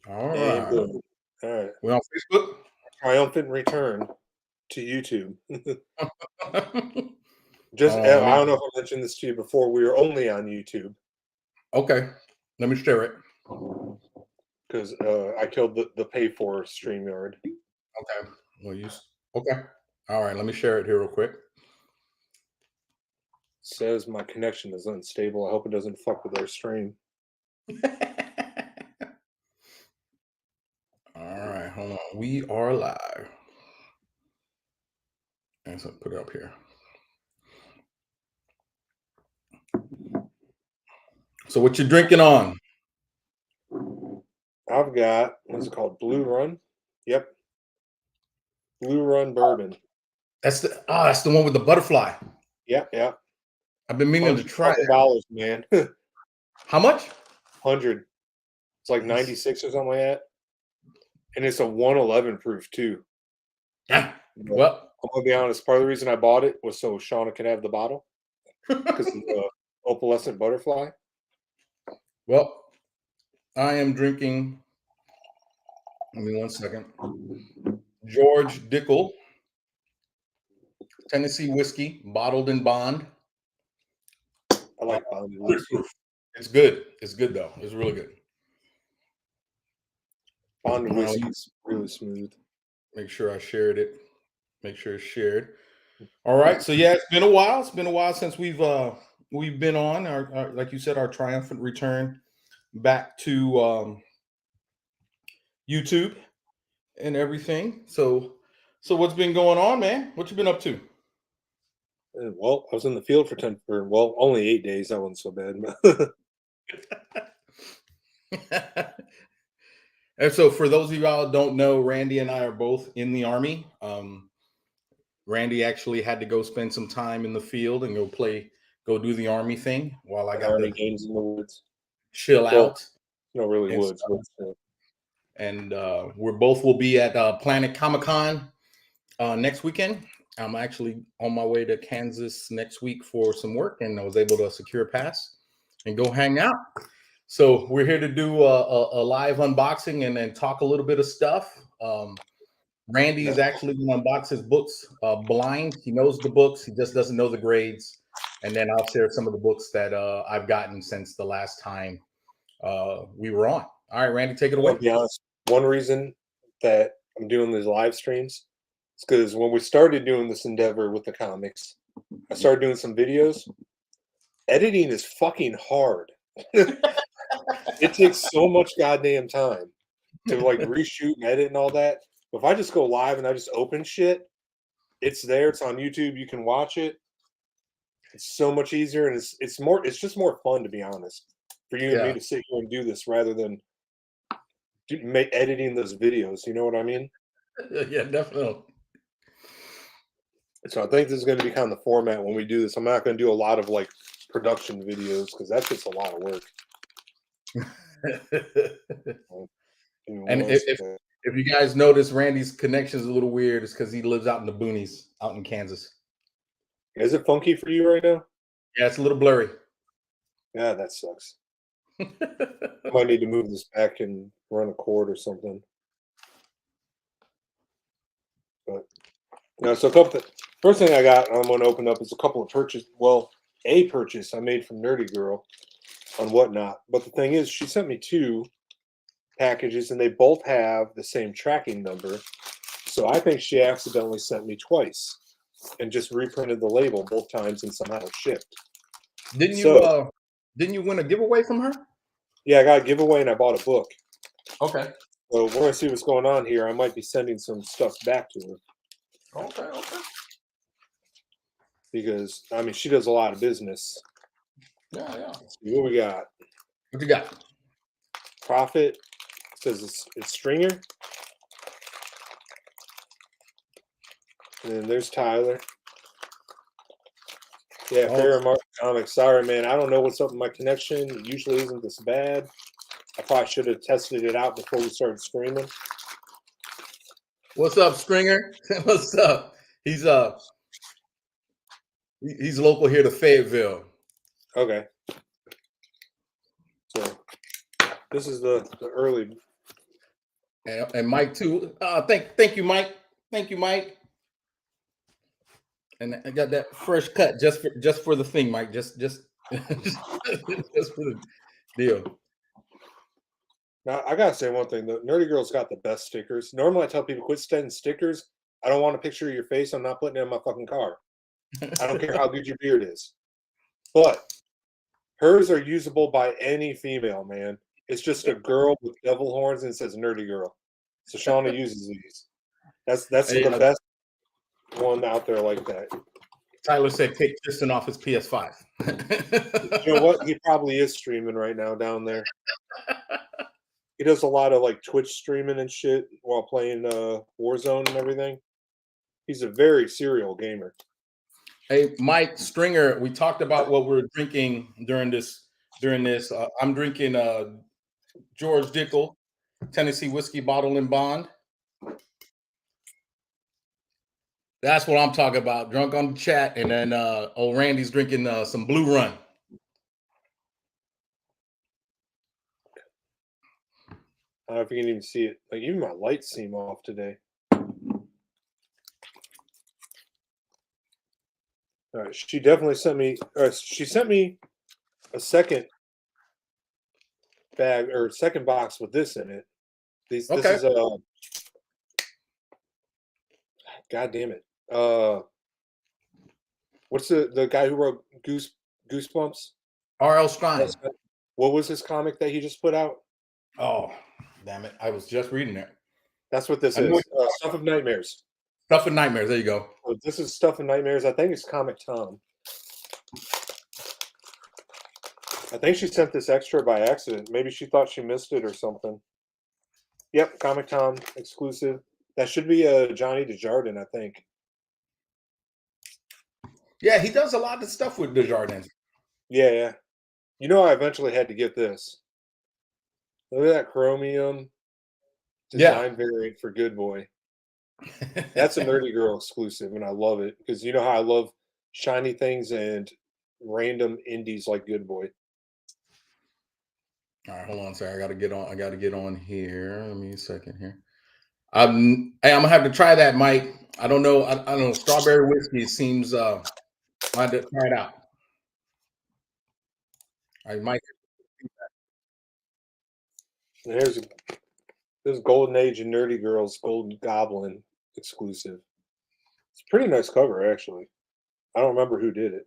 All And right. boom. All right. We're on Facebook. Triumphant return to YouTube. Hold Just, on. I Let me. don't know if I mentioned this to you before. We were only on YouTube Okay. Let me share it. because I killed the pay for StreamYard. Okay. We'll use. Okay. All right. Let me share it here real quick. Says my connection is unstable. I hope it doesn't fuck with our stream. All right. Hold on. We are live. And so put it up here. So what you drinking on? I've got, what's it called? Blue Run? Yep. Blue Run bourbon. That's the one with the butterfly. Yep, yep. I've been meaning to try it. $100, man. How much? 100. It's like Nice. 96 or something like that. And it's a 111 proof too. Yeah. But Well, I'm gonna be honest, part of the reason I bought it was so Shauna could have the bottle because of the opalescent butterfly. well, I am drinking. Give me 1 second. George Dickel, Tennessee whiskey, bottled in bond. I like bonded whiskey. It's good. It's good though. It's really good. Bonded whiskey is really smooth. Make sure I shared it. Make sure it's shared. All right. So yeah, it's been a while. It's been a while since we've been on our like you said, our triumphant return back to YouTube and everything. So what's been going on, man? What you been up to? Well, I was in the field for only 8 days. That wasn't so bad. And so for those of y'all who don't know, Randy and I are both in the Army. Randy actually had to go spend some time in the field and go do the Army thing while I got Army to games in the woods. chill out. No, really and woods. stuff. But, And will be at Planet Comic-Con next weekend. I'm actually on my way to Kansas next week for some work, and I was able to secure a pass and go hang out. So we're here to do a live unboxing and then talk a little bit of stuff. Randy is actually going to unbox his books blind. He knows the books. He just doesn't know the grades. And then I'll share some of the books that I've gotten since the last time we were on. All right, Randy, take it away. I'll be honest. One reason that I'm doing these live streams is because when we started doing this endeavor with the comics, I started doing some videos. Editing is fucking hard. It takes so much goddamn time to like reshoot and edit and all that. If I just go live and I just open shit, it's there. It's on YouTube. You can watch it. It's so much easier, and it's just more fun, to be honest, for you and me to sit here and do this rather than editing those videos. You know what I mean? Yeah, definitely. So I think this is going to be kind of the format when we do this. I'm not going to do a lot of like production videos because that's just a lot of work. And if you guys notice, Randy's connection is a little weird. It's because he lives out in the boonies, out in Kansas. Is it funky for you right now? Yeah, it's a little blurry. Yeah, that sucks. I might need to move this back and run a cord or something. But no, so first thing I got, I'm going to open up is a couple of a purchase I made from Nerdy Girl on Whatnot. But the thing is, she sent me 2 packages, and they both have the same tracking number. So I think she accidentally sent me twice and just reprinted the label both times and somehow shipped. Didn't you win a giveaway from her? Yeah, I got a giveaway and I bought a book. Okay. So we're gonna see what's going on here. I might be sending some stuff back to her. Okay. Because I mean, she does a lot of business. Yeah. Let's see what we got. What you got? Profit. It says it's Stringer. And then there's Tyler. Yeah, Fair Market Comics. Sorry, man. I don't know what's up with my connection. It usually isn't this bad. I probably should have tested it out before we started streaming. What's up, Stringer? What's up? He's local here to Fayetteville. Okay. So this is the early and Mike too. Thank you, Mike. Thank you, Mike. And I got that fresh cut just for the thing, Mike. Just just for the deal. Now I gotta say one thing: the Nerdy Girl's got the best stickers. Normally, I tell people quit sending stickers. I don't want a picture of your face. I'm not putting it in my fucking car. I don't care how good your beard is, but hers are usable by any female, man. It's just a girl with devil horns and it says Nerdy Girl. So Shauna uses these. That's Hey, the best one out there like that. Tyler said take Tristan off his PS5. You know what? He probably is streaming right now down there. He does a lot of like Twitch streaming and shit while playing Warzone and everything. He's a very serial gamer. Hey, Mike Stringer, we talked about what we're drinking during this. I'm drinking George Dickel Tennessee whiskey bottle and bond. That's what I'm talking about. Drunk on the chat, and then old Randy's drinking some Blue Run. I don't know if you can even see it. Like even my lights seem off today. All right, she definitely sent me. She sent me a second bag or second box with this in it. This is God damn it. What's the guy who wrote Goosebumps? R.L. Stein. What was his comic that he just put out? Oh, damn it! I was just reading it. That's what this is. Stuff of Nightmares. Stuff of Nightmares. There you go. So this is Stuff of Nightmares. I think it's Comic Tom. I think she sent this extra by accident. Maybe she thought she missed it or something. Yep, Comic Tom exclusive. That should be Johnny Desjardins, I think. Yeah, he does a lot of stuff with Desjardins. Yeah. You know, I eventually had to get this. Look at that chromium design variant for Good Boy. That's a Nerdy Girl exclusive, and I love it because you know how I love shiny things and random indies like Good Boy. All right, hold on, sir. I got to get on here. Let me a second here. Hey, I'm gonna have to try that, Mike. I don't know. I don't know. Strawberry whiskey seems. I had to try it out. All right, Mike. And this Golden Age and Nerdy Girls Golden Goblin exclusive. It's a pretty nice cover, actually. I don't remember who did it.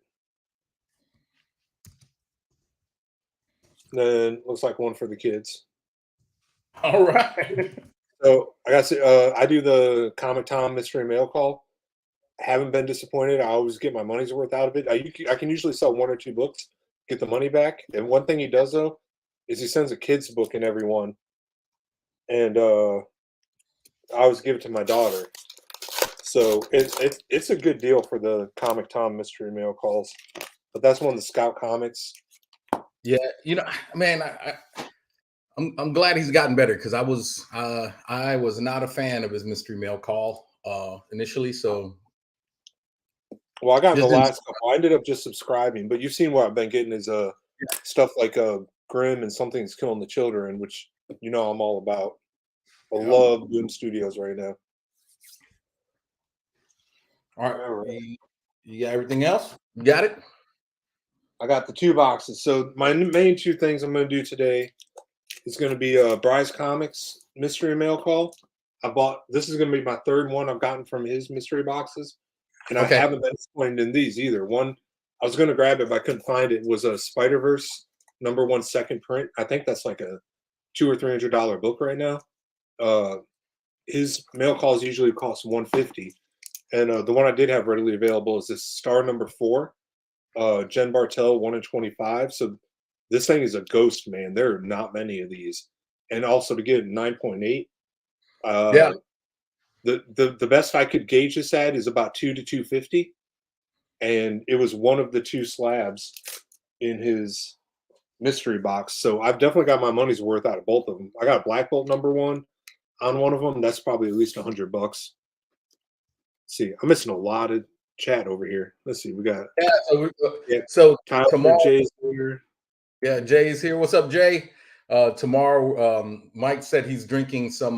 Then looks like one for the kids. All right. So I got to I do the Comic Tom mystery mail call. I haven't been disappointed. I always get my money's worth out of it. I can usually sell 1 or 2 books, get the money back. And one thing he does though is he sends a kid's book in every one. And I always give it to my daughter. So it's a good deal for the Comic Tom mystery mail calls. But that's one of the Scout Comics. Yeah, you know, man, I'm glad he's gotten better because I was not a fan of his mystery mail call initially. So, well, I got the last couple. I ended up just subscribing, but you've seen what I've been getting is stuff like Grimm and Something's Killing the Children, which you know I'm all about. I love Boom Studios right now. All right, you got everything else? You got it? I got the 2 boxes. So my main 2 things I'm going to do today is going to be Bry's Comics mystery mail call. This is going to be my 3rd one I've gotten from his mystery boxes, and I haven't been disappointed in these either. One, I was going to grab it, but I couldn't find it. Was a Spider-Verse #1 second print. I think that's like a $200 or $300 book right now. His mail calls usually cost $150, and the one I did have readily available is this Star #4. Jen Bartel 1 in 25. So this thing is a ghost, man. There are not many of these, and also to get 9.8. The best I could gauge this at is about 2 to 250, and it was one of the 2 slabs in his mystery box. So I've definitely got my money's worth out of both of them. I got Black Bolt #1 on one of them. That's probably at least $100. See, I'm missing a lot of chat over here. Let's see, we got so Tyler, tomorrow. Jay's here. Yeah, Jay's here. What's up, Jay? Tomorrow, Mike said he's drinking some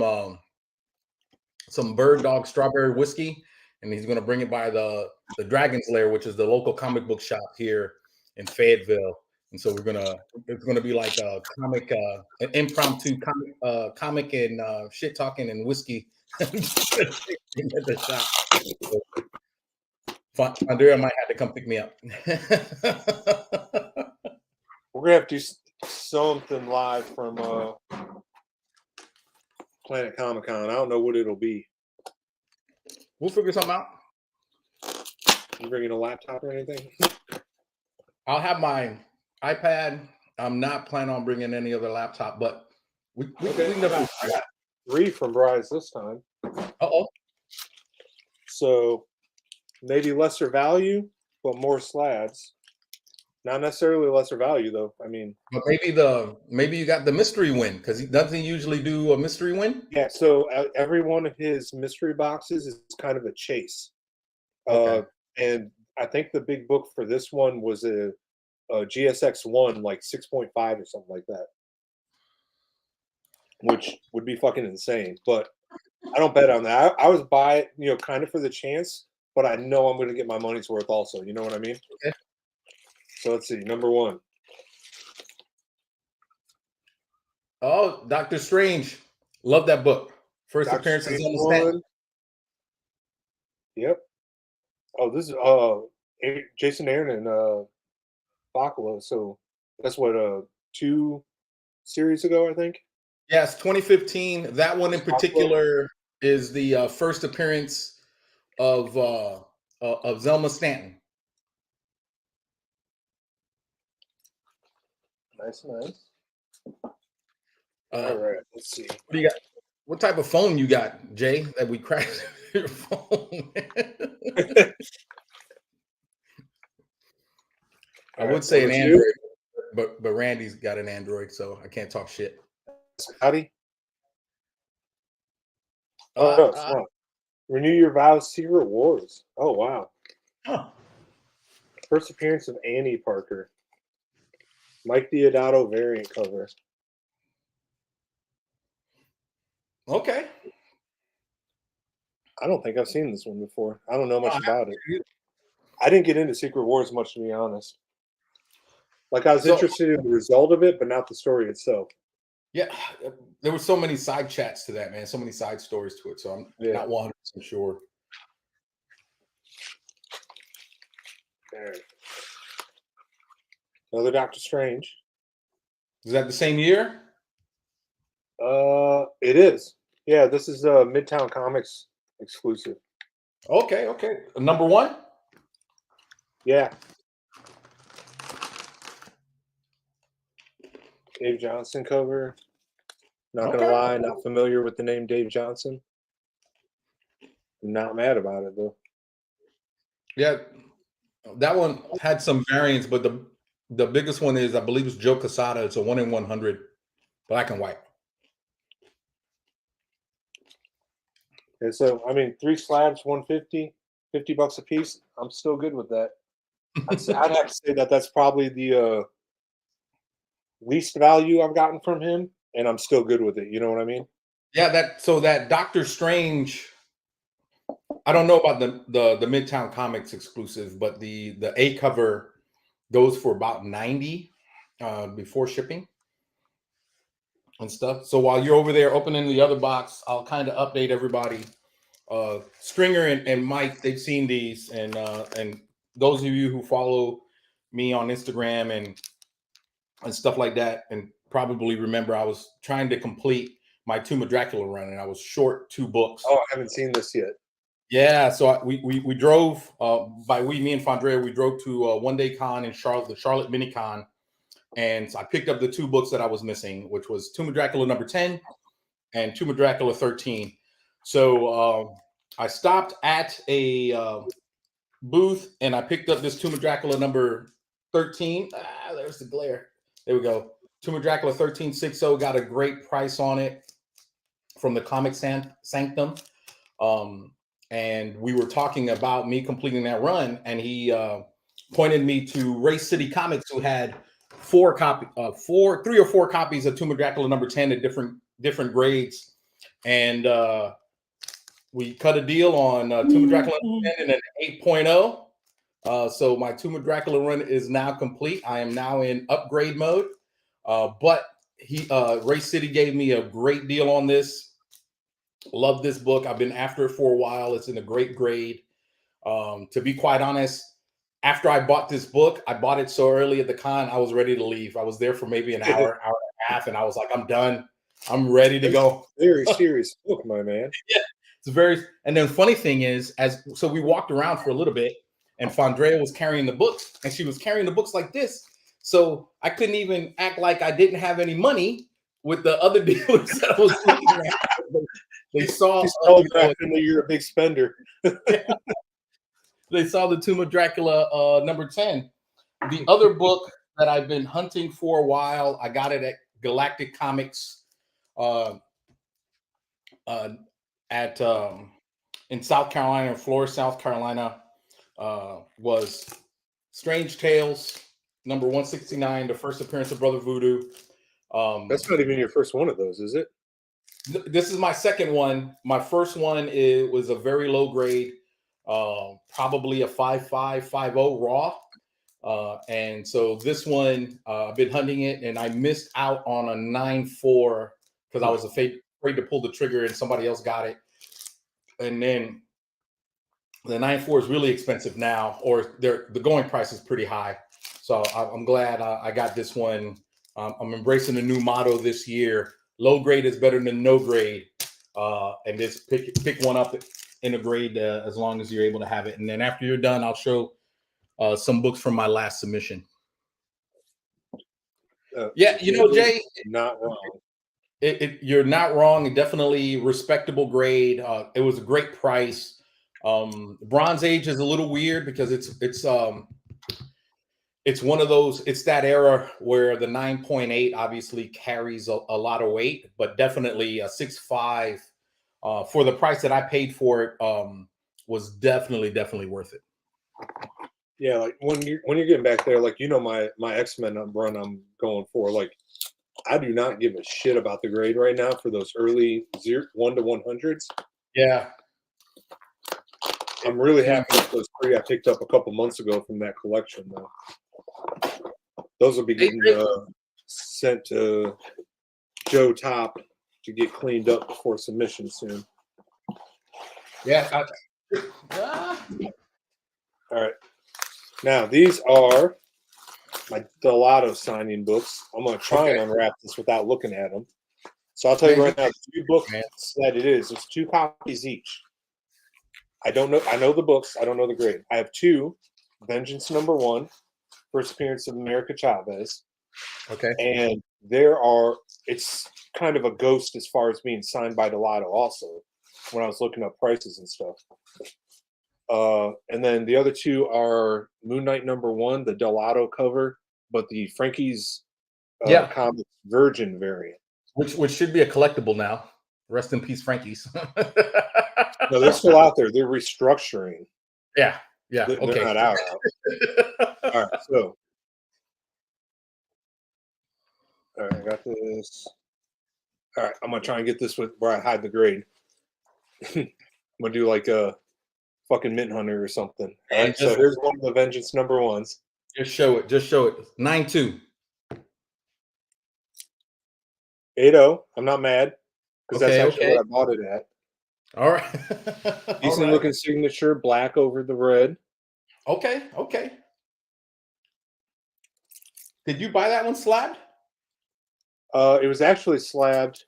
Bird Dog strawberry whiskey, and he's going to bring it by the Dragon's Lair, which is the local comic book shop here in Fayetteville. And so it's gonna be like a comic, an impromptu comic and shit talking and whiskey at the shop. So, Andrea might have to come pick me up. We're gonna have to do something live from Planet Comic Con. I don't know what it'll be. We'll figure something out. You bringing a laptop or anything? I'll have my iPad. I'm not planning on bringing any other laptop, but we never. I got 3 from Bryce this time. Uh-oh. So maybe lesser value, but more slabs. Not necessarily lesser value though. I mean, but maybe you got the mystery win, because he doesn't usually do a mystery win. Yeah, so every one of his mystery boxes is kind of a chase. Okay. And I think the big book for this one was a GSX1, like 6.5 or something like that, which would be fucking insane. But I don't bet on that. I was buy it, kind of for the chance, but I know I'm going to get my money's worth also. You know what I mean? Okay. So let's see. Number 1. Oh, Doctor Strange. Love that book. First appearance is on the stand. Yep. Oh, this is Jason Aaron and Bacala. So that's what 2 series ago, I think. Yes, 2015. That one in particular is the first appearance of Zelma Stanton. Nice. All right, let's see. What do you got? What type of phone you got, Jay, that we cracked your phone? I would say an Android, but Randy's got an Android, so I can't talk shit. Howdy. Oh, no, renew your vows, Secret Wars. Oh, wow. Huh. First appearance of Annie Parker. Mike Deodato variant cover. Okay. I don't think I've seen this one before. I don't know much about it. I didn't get into Secret Wars much, to be honest. Like, I was interested in the result of it, but not the story itself. Yeah, there were so many side chats to that, man. So many side stories to it. So I'm not 100% sure. There. Another Doctor Strange. Is that the same year? It is. Yeah, this is a Midtown Comics exclusive. Okay. Number 1? Yeah. Dave Johnson cover. Not gonna lie, not familiar with the name Dave Johnson. I'm not mad about it though. Yeah, that one had some variants, but the biggest one is, I believe, it's Joe Quesada. It's a 1 in 100, black and white. And so, I mean, 3 slabs, 150, $50 a piece. I'm still good with that. I'd have to say that that's probably the least value I've gotten from him, and I'm still good with it. You know what I mean? Yeah, that Doctor Strange. I don't know about the Midtown Comics exclusive, but the A cover goes for about 90 before shipping and stuff. So while you're over there opening the other box, I'll kind of update everybody. Stringer and Mike, they've seen these, and those of you who follow me on Instagram and stuff like that, and probably remember I was trying to complete my Tomb of Dracula run, and I was short 2 books. Oh, I haven't seen this yet. Yeah, so we drove me and Fandrea, we drove to One Day Con in Charlotte, the Charlotte Mini Con, and so I picked up the 2 books that I was missing, which was Tomb of Dracula number 10 and Tomb of Dracula 13. So I stopped at a booth and I picked up this Tomb of Dracula number 13. There's the glare. There we go. Tomb of Dracula 1360, got a great price on it from the Comic Sanctum. And we were talking about me completing that run, and he pointed me to Race City Comics, who had three or four copies of Tomb of Dracula #10 at different grades, and we cut a deal on Tomb of Dracula #10 and an 8.0. So my Tomb of Dracula run is now complete. I am now in upgrade mode, but Ray City gave me a great deal on this. Love this book. I've been after it for a while. It's in a great grade. To be quite honest, after I bought this book, I bought it so early at the con, I was ready to leave. I was there for maybe an hour and a half, and I was like, I'm done. I'm ready to go. Very serious book, my man. Yeah, it's very. And then funny thing is, so we walked around for a little bit, and Fandrea was carrying the books, and she was carrying the books like this. So I couldn't even act like I didn't have any money with the other dealers that I was looking at. They saw you're a big spender. They saw the Tomb of Dracula #10. The other book that I've been hunting for a while, I got it at Galactic Comics in South Carolina, Florida, South Carolina, was Strange Tales #169, the first appearance of Brother Voodoo. That's not even your first one of those, is it? This is my second one. My first one was a very low grade, probably a 5.5, 5.0 raw. And so this one, I've been hunting it, and I missed out on a 9.4 because I was afraid to pull the trigger and somebody else got it. And then the 9.4 is really expensive now, or the going price is pretty high. So I'm glad I got this one. I'm embracing a new motto this year: low grade is better than no grade. And just pick one up in a grade as long as you're able to have it. And then after you're done, I'll show some books from my last submission. Yeah, Jay, not wrong. You're not wrong. Definitely respectable grade. It was a great price. Bronze Age is a little weird because it's one of those. It's that era where the 9.8 obviously carries a lot of weight, but definitely a 6.5 for the price that I paid for it was definitely worth it. Yeah, like when you're getting back there, like my X-Men run I'm going for, like I do not give a shit about the grade right now for those early 1 to 100s. Yeah. I'm really happy with those 3 I picked up a couple months ago from that collection, though. Those will be getting sent to Joe Top to get cleaned up before submission soon. Yeah. All right. Now, these are my Dell'Otto signing books. I'm going to try and unwrap this without looking at them. So I'll tell you right now, the 2 books that it is, it's 2 copies each. I don't know. I know the books. I don't know the grade. I have 2, Vengeance #1, first appearance of America Chavez. Okay. And it's kind of a ghost as far as being signed by Dell'Otto also, when I was looking up prices and stuff. And then the other 2 are Moon Knight #1, the Dell'Otto cover, but the Frankie's Comics Virgin variant. Which should be a collectible now. Rest in peace, Frankie's. No, they're still out there. They're restructuring. Yeah. They're not out. All right, so. All right, I got this. All right, I'm going to try and get this where I hide the grade. I'm going to do like a fucking Mint Hunter or something. All right, so here's one of the Vengeance #1s. Just show it. 9.2. 8.0. I'm not mad because that's actually what I bought it at. All right. Decent looking signature, black over the red. Okay. Did you buy that one slabbed? It was actually slabbed,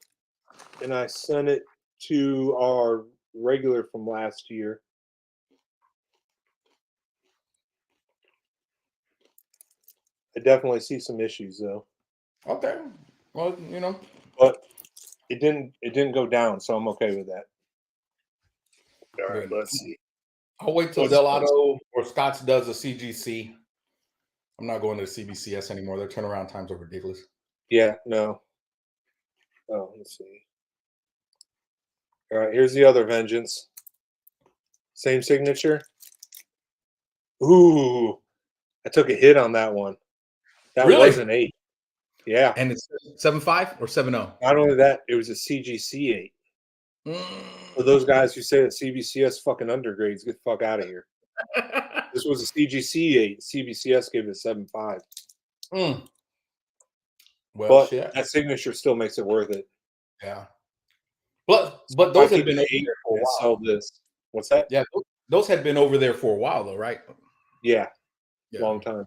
and I sent it to our regular from last year. I definitely see some issues though. Okay. Well, But it didn't go down, so I'm okay with that. All right, let's see. I'll wait till Dell'Otto or Scott's does a CGC. I'm not going to the CBCS anymore. Their turnaround times are ridiculous. Yeah, no. Oh, let's see. All right, here's the other Vengeance. Same signature. Ooh, I took a hit on that one. That Really? was an 8. Yeah. And it's 7.5 or 7.0? Not only that, it was a CGC 8. For those guys who say that CBCS fucking undergrades, get the fuck out of here. This was a CGC 8. CBCS gave it a 7.5. Well, But shit. that signature still makes it worth it. Yeah. But those had been over an 8 there for a and while. sell this. What's that? Yeah, those had been over there for a while, though, right? Yeah. Yeah. Long time.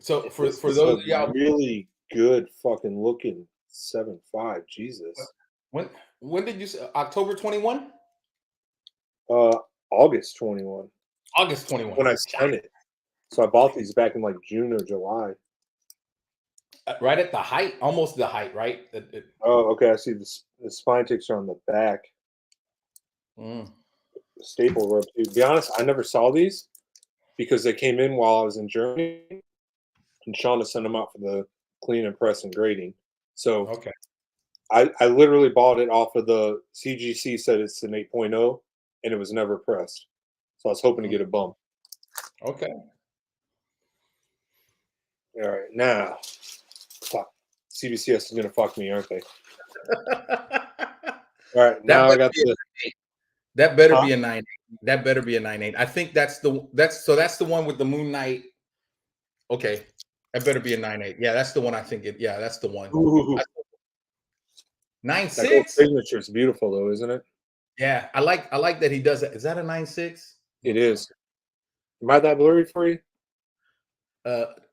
So for This those is of y'all, really good fucking looking 7.5. Jesus. when did you say October 21? August 21. August 21. When I sent it. So I bought these back in like June or July. Right at the height, almost the height, right? Oh, okay. I see the spine ticks are on the back. The staple rub too. To be honest, I never saw these because they came in while I was in Germany, and Shauna sent them out for the clean and press and grading. So Okay. I literally bought it off of the CGC said it's an 8.0, and it was never pressed. So I was hoping to get a bump. Okay. All right, now, fuck. CBCS is gonna fuck me, aren't they? All right, now I got the. That better be a 9.8. That better be a 9.8. I think that's the one with the Moon Knight. Okay, that better be a 9.8. Yeah, that's the one. I think it. Yeah, that's the one. Ooh, 9.6. that gold signature is beautiful though, isn't it? Yeah, I like that he does that. Is that a 9.6? It is. Am I that blurry for you?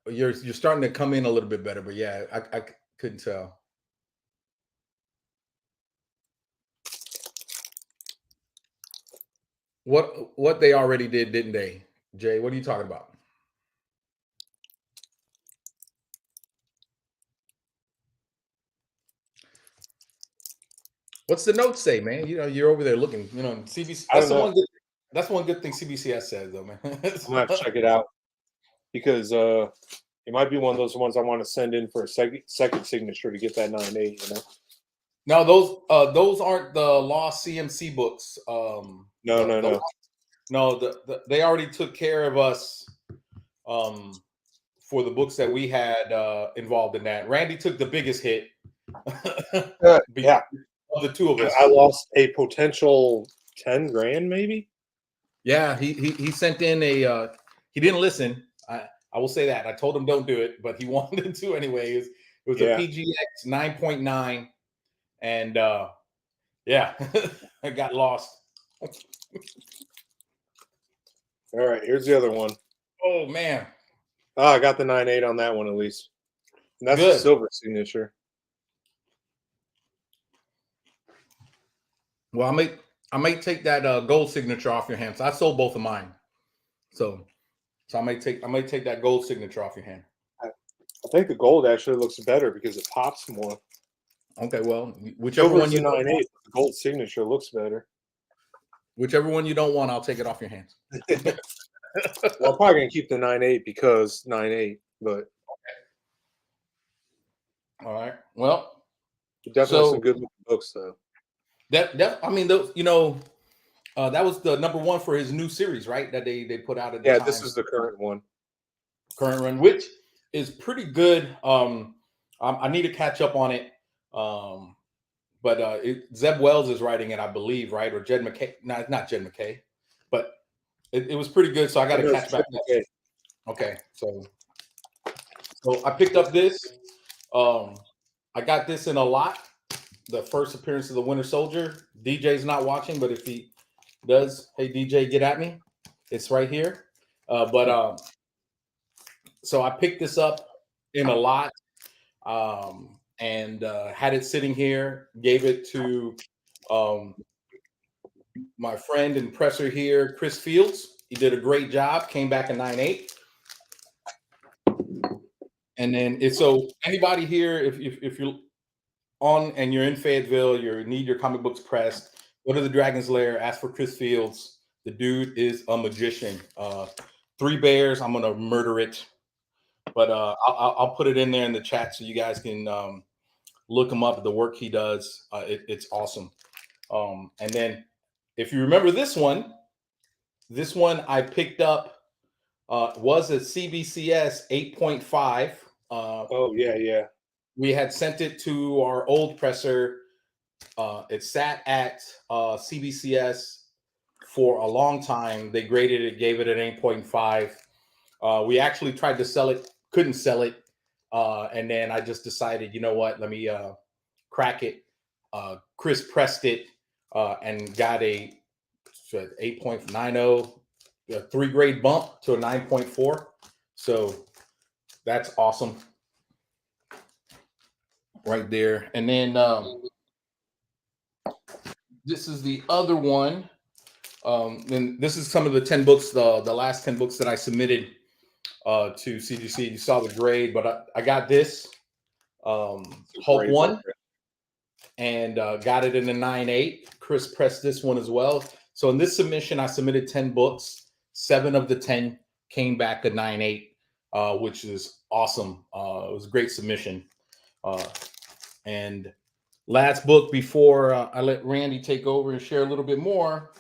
You're starting to come in a little bit better, but yeah, I couldn't tell. What they already did, didn't they, Jay? What are you talking about? What's the note say, man? You know, you're over there looking. You know, CBC. I don't know. That's one good thing CBCS says, though, man. I'm gonna have to check it out because it might be one of those ones I want to send in for a second signature to get that 9.8. You know. No, those aren't the lost CMC books. No. No, they already took care of us for the books that we had involved in that. Randy took the biggest hit. Yeah, of the two of us. I lost a potential 10 grand, maybe. Yeah, he sent in a. He didn't listen. I will say that. I told him don't do it, but he wanted to anyways. It was a PGX 9.9, and yeah, I got lost. All right, here's the other one. Oh man. Oh, I got the 9.8 on that one at least. And that's Good. a silver signature. Well, I may take that gold signature off your hand. So I sold both of mine. So I may take that gold signature off your hand. I think the gold actually looks better because it pops more. Okay, well, whichever Silver's one you the 9.8, the gold signature looks better. Whichever one you don't want, I'll take it off your hands. Well, I'm probably gonna keep the 9.8 because 9.8, but all right. Well, definitely some good looking books though. That I mean, those, you know, that was the number one for his new series, right? That they put out at the time. This is the current one. Current run, which is pretty good. I need to catch up on it. But Zeb Wells is writing it, I believe, right? Or Jed McKay. No, not Jed McKay, but it was pretty good. So I got to catch back up. Okay, so I picked up this. I got this in a lot. The first appearance of the Winter Soldier. DJ's not watching, but if he does, hey DJ, get at me. It's right here. So I picked this up in a lot. And had it sitting here, gave it to my friend and presser here, Chris Fields. He did a great job, came back in 9.8. And then so anybody here, if you're on and you're in Fayetteville, you need your comic books pressed, go to the Dragon's Lair, ask for Chris Fields. The dude is a magician. 3 Bears, I'm gonna murder it. But I'll put it in there in the chat so you guys can look him up. The work he does, it's awesome. And then if you remember this one I picked up Was a CBCS 8.5. Oh yeah. We had sent it to our old presser. It sat at CBCS for a long time. They graded it, gave it an 8.5. We actually tried to sell it, couldn't sell it. And then I just decided, you know what, let me crack it. Chris pressed it and got a 8.90, a 3-grade bump to a 9.4. So that's awesome right there. And then this is the other one. And this is some of the 10 books, the last 10 books that I submitted to CGC. You saw the grade, but I got this Hulk 1 and got it in a 9.8. Chris pressed this one as well. So in this submission, I submitted 10 books. 7 of the 10 came back a 9.8, which is awesome. It was a great submission. And last book before I let Randy take over and share a little bit more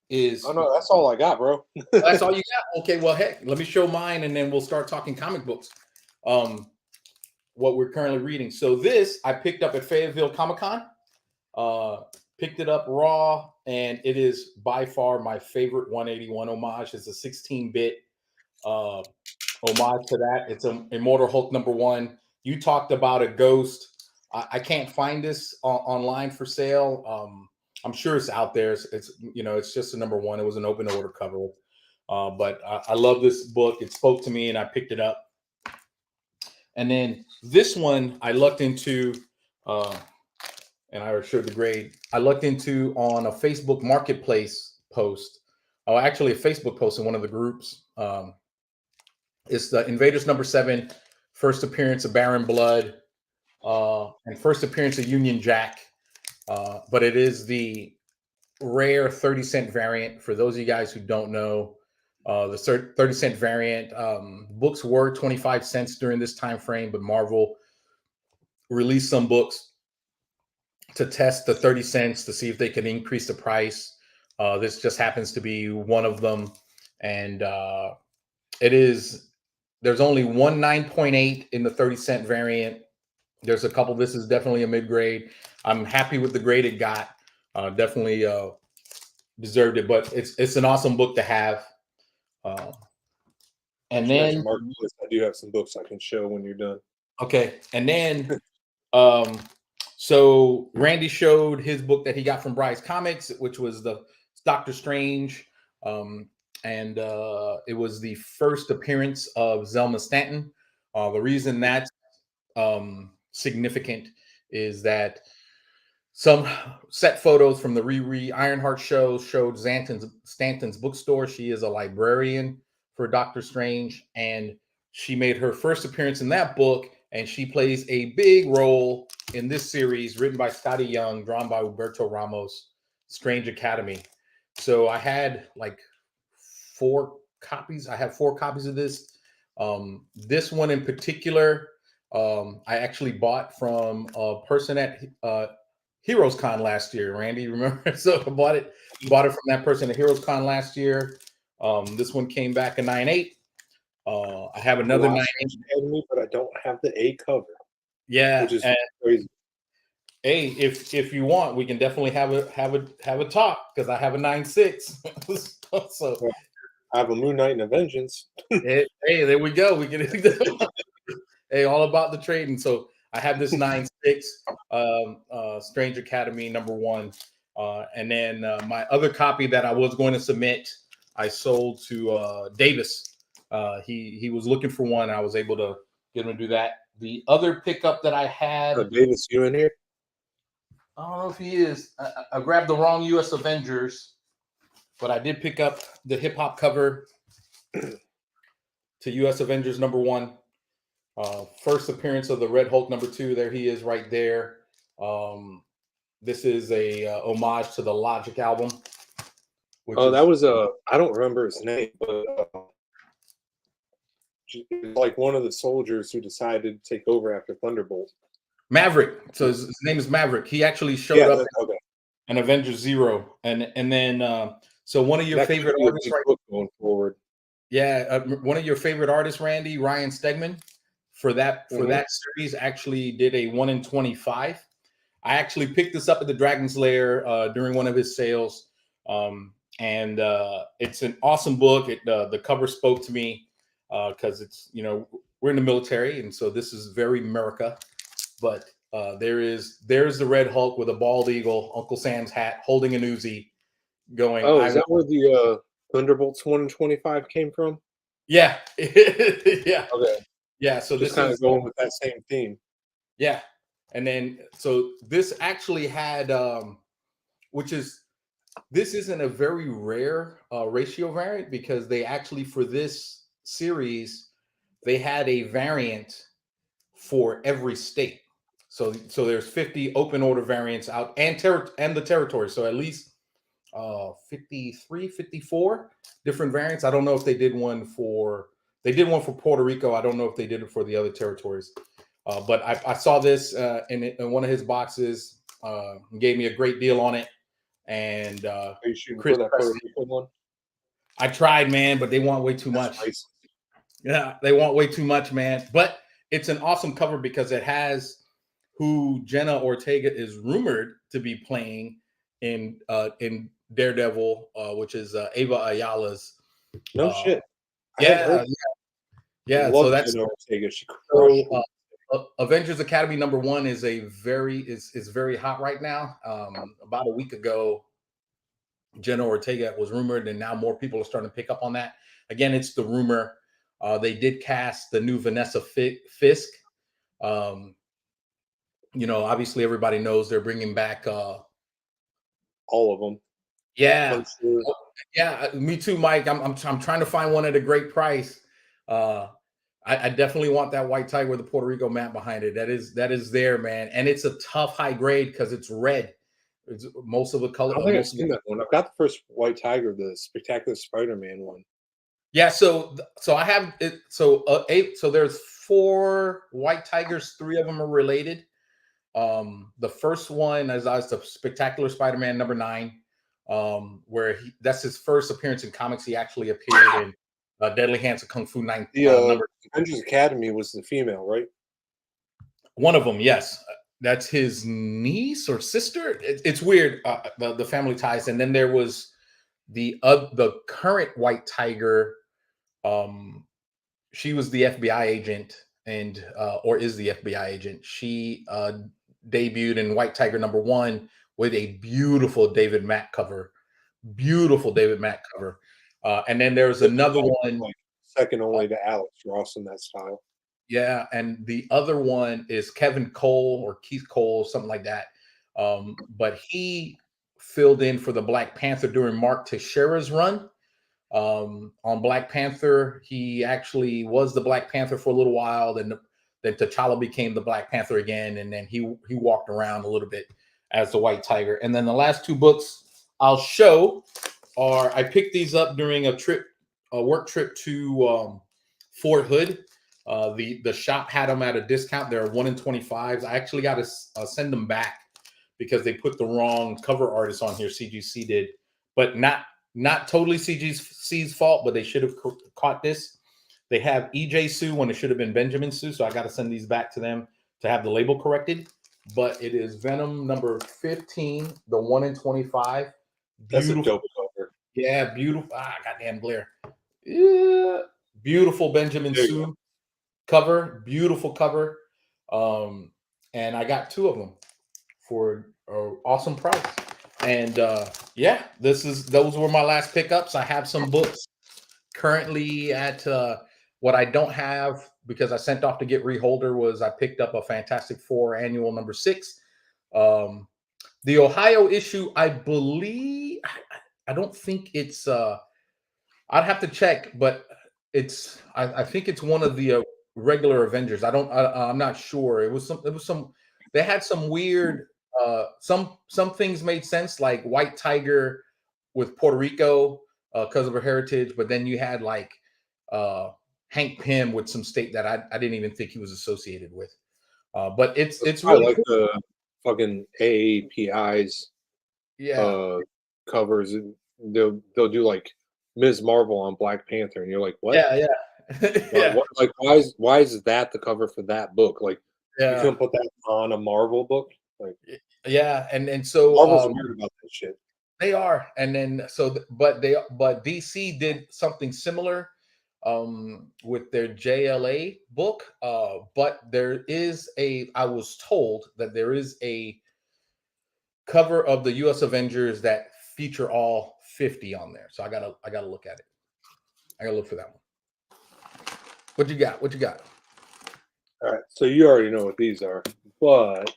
is... Oh no, that's all I got, bro. That's all you got? Okay, well, heck, let me show mine and then we'll start talking comic books. What we're currently reading. So this I picked up at Fayetteville Comic-Con. Picked it up raw, and it is by far my favorite 181 homage. It's a 16-bit homage to that. It's a Immortal Hulk #1. You talked about a ghost. I can't find this online for sale. I'm sure it's out there. It's just a #1. It was an open order cover. But I love this book. It spoke to me, and I picked it up. And then this one I looked into, and I showed the grade. I looked into on a Facebook Marketplace post. Oh, actually, a Facebook post in one of the groups. It's the Invaders #7, first appearance of Baron Blood, and first appearance of Union Jack. But it is the rare 30-cent variant. For those of you guys who don't know, the 30-cent variant books were 25 cents during this time frame, but Marvel released some books to test the 30 cents to see if they can increase the price. This just happens to be one of them, and there's only one 9.8 in the 30-cent variant. There's a couple. This is definitely a mid-grade. I'm happy with the grade it got. Definitely deserved it, but it's an awesome book to have. And then I do have some books I can show when you're done. Okay, and then so Randy showed his book that he got from Bryce Comics, which was the Doctor Strange, and it was the first appearance of Zelma Stanton. The reason that's significant is that some set photos from the Riri Ironheart show showed Stanton's bookstore. She is a librarian for Doctor Strange, and she made her first appearance in that book, and she plays a big role in this series written by Scotty Young, drawn by Humberto Ramos, Strange Academy. So I had like 4 copies. I have 4 copies of this. This one in particular, I actually bought from a person at Heroes Con last year. Randy, remember? So I bought it from that person at Heroes Con last year. This one came back a 9.8. I have another 9.8, but I don't have the A cover. Yeah, which is crazy. Hey, if you want, we can definitely have a talk, because I have a 9.6. So I have a Moon Knight and a Vengeance. hey, there we go. We can hey, all about the trading. So I have this 9.6 Strange Academy #1, and then my other copy that I was going to submit, I sold to Davis. He was looking for one. I was able to get him to do that. The other pickup that I had, Davis, you in here? I don't know if he is. I grabbed the wrong U.S. Avengers, but I did pick up the hip hop cover to U.S. Avengers #1. First appearance of the Red Hulk #2. There he is right there. This is a homage to the Logic album. That was I don't remember his name, but like one of the soldiers who decided to take over after Thunderbolt. Maverick. So his name is Maverick. He actually showed up in Avengers 0, and then so one of your favorite artists, right? Going forward. Yeah, one of your favorite artists, Randy, Ryan Stegman, for that series actually did a 1 in 25. I actually picked this up at the Dragon's Lair during one of his sales, and it's an awesome book. The cover spoke to me because it's we're in the military, and so this is very America. But there's the Red Hulk with a bald eagle, Uncle Sam's hat, holding an Uzi, going. Oh, is that where the Thunderbolts 1 in 25 came from? Yeah, yeah, Okay, yeah. So just this kind is of going with that same theme. yeah, and then so this actually had which is this isn't a very rare ratio variant because they actually for this series they had a variant for every state. So there's 50 open order variants out and the territory. So at least 53, 54 different variants. I don't know if they did one for Puerto Rico. I don't know if they did it for the other territories. But I saw this in one of his boxes. Gave me a great deal on it. And Are you shooting Chris for that Puerto Preston, Rico one? I tried, man, but they want way too much. Nice. Yeah, they want way too much, man. But it's an awesome cover because it has who Jenna Ortega is rumored to be playing in Daredevil, which is Ava Ayala's. No shit. I had Yeah, heard. yeah. So Love that's Jenna Ortega. She so. crushed. Avengers Academy #1 is is very hot right now. About a week ago, Jenna Ortega was rumored, and now more people are starting to pick up on that. Again, it's the rumor. They did cast the new Vanessa Fisk. Obviously everybody knows they're bringing back. All of them. Yeah, I'm sure. yeah, me too, Mike. I'm trying to find one at a great price. Uh, I definitely want that white tiger with the Puerto Rico map behind it. That is there, man, and it's a tough high grade because it's red. It's most of the color. I don't think I've seen that one. I've got the first White Tiger, the Spectacular Spider-Man one. Yeah, so I have it. So so there's 4 white tigers. 3 of them are related. The first one is the Spectacular Spider-Man #9, where that's his first appearance in comics. He actually appeared in Deadly Hands of Kung Fu 9 The number. Avengers Academy was the female, right? One of them, yes, that's his niece or sister. It's weird the family ties. And then there was the current White Tiger. Um, she was the FBI agent and or is the FBI agent. She debuted in White Tiger #1 with a beautiful David Mack cover. Beautiful David Mack cover. And then there's another one. Like second only to Alex Ross in that style. Yeah, and the other one is Kevin Cole or Keith Cole, something like that. But he filled in for the Black Panther during Mark Teixeira's run. On Black Panther, he actually was the Black Panther for a little while. Then T'Challa became the Black Panther again, and then he walked around a little bit as the White Tiger. And then the last 2 books I'll show are I picked these up during a work trip to Fort Hood. The shop had them at a discount. They're 1 in 25s. I actually got to send them back because they put the wrong cover artist on here. CGC did, but not totally CGC's fault, but they should have caught this. They have EJ Sue when it should have been Benjamin Sue, so I got to send these back to them to have the label corrected. But it is Venom #15, the 1 in 25. That's a Beautiful. dope cover. Yeah, beautiful. Goddamn glare. Yeah, beautiful Benjamin Sue cover. Beautiful cover. And I got 2 of them for an awesome price. And yeah, those were my last pickups. I have some books currently at what I don't have because I sent off to get reholder was I picked up a Fantastic Four annual #6. The Ohio issue, I believe, I don't think it's I'd have to check, but I think it's one of the regular Avengers. I'm not sure. It was some they had some weird some things made sense like White Tiger with Puerto Rico because of her heritage, but then you had like Hank Pym with some state that I didn't even think he was associated with. But it's really like cool. the fucking AAPI's Yeah. covers. They'll do like Ms. Marvel on Black Panther, and you're like, what? Yeah, yeah. Yeah, Like, why is that the cover for that book? Like, you yeah, couldn't put that on a Marvel book. Like, yeah, and so Marvel's weird about that shit. they are, and then but DC did something similar with their JLA book. But there is I was told that there is a cover of the US Avengers that feature all 50 on there. So I gotta look at it. I gotta look for that one. What you got? What you got? All right, so you already know what these are, but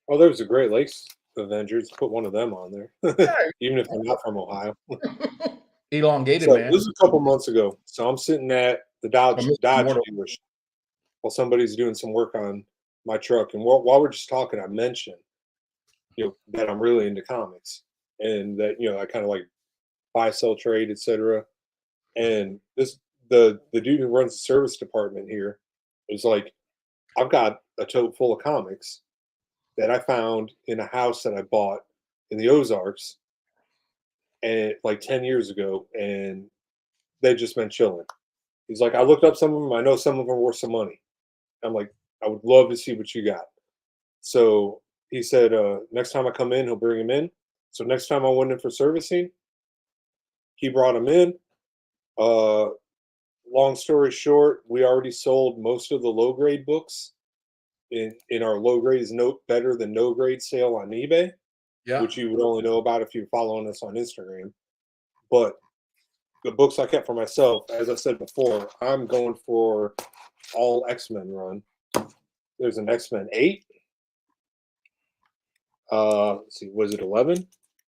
oh, there was a Great Lakes Avengers. Put one of them on there, even if they're not from Ohio. Elongated So man. this is a couple months ago. So I'm sitting at the Dodge Mr. Immortal. dealership while somebody's doing some work on my truck, and while we're just talking, I mentioned that I'm really into comics, and that I kind of like buy, sell, trade, etc. And the dude who runs the service department here is like, I've got a tote full of comics that I found in a house that I bought in the Ozarks and like 10 years ago, and they've just been chilling. He's like, I looked up some of them. I know some of them are worth some money. I'm like, I would love to see what you got. So he said, next time I come in, he'll bring him in. So next time I went in for servicing, he brought him in. Uh, Long story short, we already sold most of the low grade books in our low grade is no better than no grade sale on eBay, Yeah. which you would only know about if you're following us on Instagram. But the books I kept for myself, as I said before, I'm going for all X-Men run. There's an X-Men 8. Let's see, was it 11?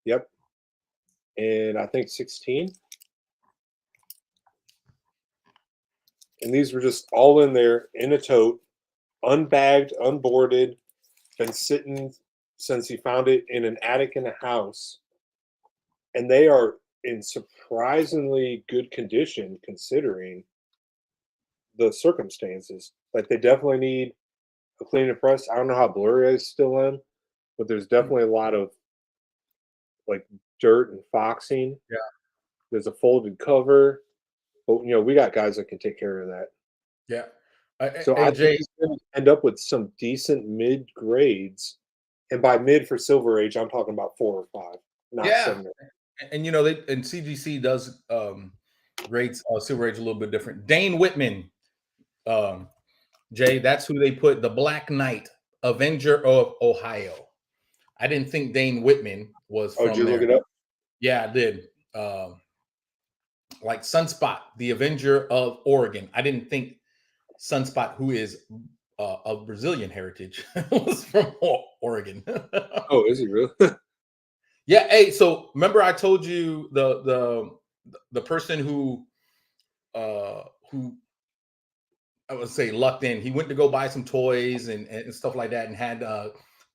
Yep. And I think 16. And these were just all in there in a tote, unbagged, unboarded, been sitting since he found it in an attic in a house. And they are in surprisingly good condition considering the circumstances. Like, they definitely need a clean and press. I don't know how blurry it's still in, but there's definitely a lot of like dirt and foxing. Yeah. There's a folded cover, but we got guys that can take care of that. Yeah. So I Hey, think Jay. he's going to end up with some decent mid grades, and by mid for Silver Age, I'm talking about 4 or 5, not Yeah. 7. And they and CGC does grades Silver Age a little bit different. Dane Whitman, Jay, that's who they put the Black Knight, Avenger of Ohio. I didn't think Dane Whitman was Oh, did from you look there. it up? Yeah, I did. Like Sunspot, the Avenger of Oregon. I didn't think Sunspot, who is of Brazilian heritage, was from Oregon. Oh, is he really? Yeah. Hey, so remember I told you the person who I would say lucked in. He went to go buy some toys and stuff like that, and had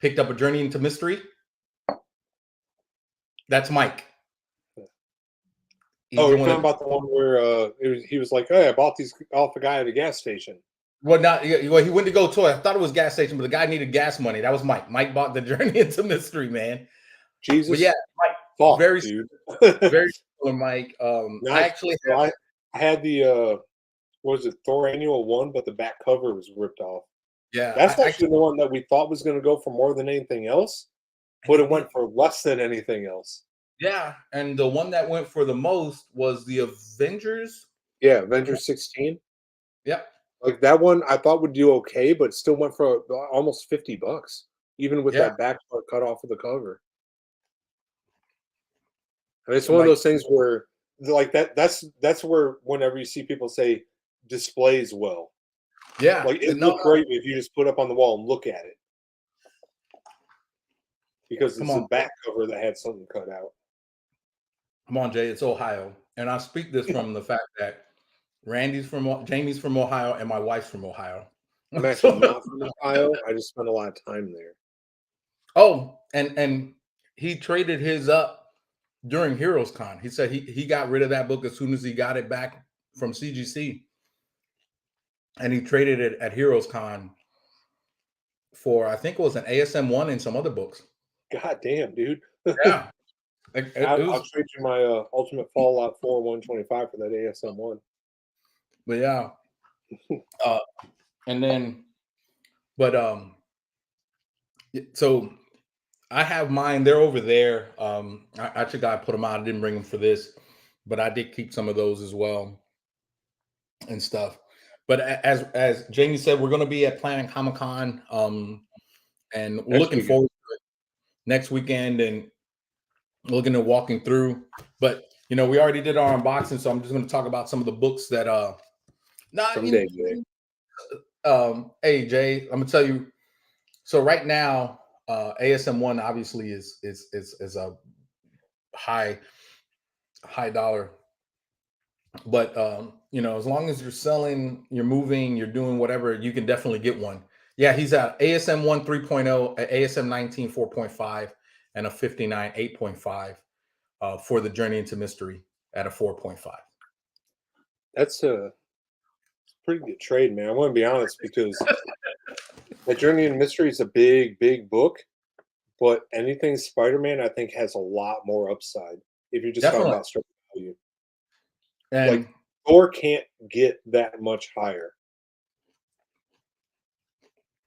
picked up a Journey into Mystery. That's Mike. He's Oh, the you're one talking that. about the one where he was like, "Hey, I bought these off a guy at a gas station." Well, not well. He went to go toy. I thought it was gas station, but the guy needed gas money. That was Mike. Mike bought the Journey into Mystery, man. But yeah, Jesus, Mike, fuck, very dude. very similar, Mike. I Nice. actually So have, I had the what was it, Thor Annual 1, but the back cover was ripped off. yeah, That's I actually the one that we thought was going to go for more than anything else, but it went for less than anything else. yeah, and the one that went for the most was the Avengers. Yeah, Avengers 16. Yep. Like, that one I thought would do okay, but it still went for almost $50, even with Yeah. that back part cut off of the cover. I mean, it's So one of Mike, those things where, like, that's where whenever you see people say displays well, yeah, like, it no, looked great if you just put up on the wall and look at it, because come it's the on, back cover that had something cut out. come on, Jay. It's Ohio, and I speak this from the fact that Jamie's from Ohio, and my wife's from Ohio. I'm actually So, not from Ohio. I just spent a lot of time there. oh, and he traded his up during Heroes Con. He said he got rid of that book as soon as he got it back from CGC, and he traded it at Heroes Con for, I think it was an ASM 1 and some other books. God damn, dude. Yeah. I'll trade you my Ultimate Fallout 4 125 for that ASM one. But yeah, and then, but so I have mine. They're over there. I actually got to put them out. I didn't bring them for this, but I did keep some of those as well and stuff. But as Jamie said, we're going to be at Planet Comic Con, and we're looking forward to it next weekend and looking at walking through. But we already did our unboxing, so I'm just going to talk about some of the books that Someday, Jay. Hey Jay, I'm gonna tell you. So right now, ASM1 obviously is a high dollar, but as long as you're selling, you're moving, you're doing whatever, you can definitely get one. Yeah, he's at ASM1 3.0, ASM 19 4.5, and a 59 8.5 for the Journey into Mystery at a 4.5. That's a pretty good trade, man. I want to be honest because the Journey into Mystery is a big, big book, but anything Spider-Man, I think, has a lot more upside if you're just talking about story value. And like Thor can't get that much higher.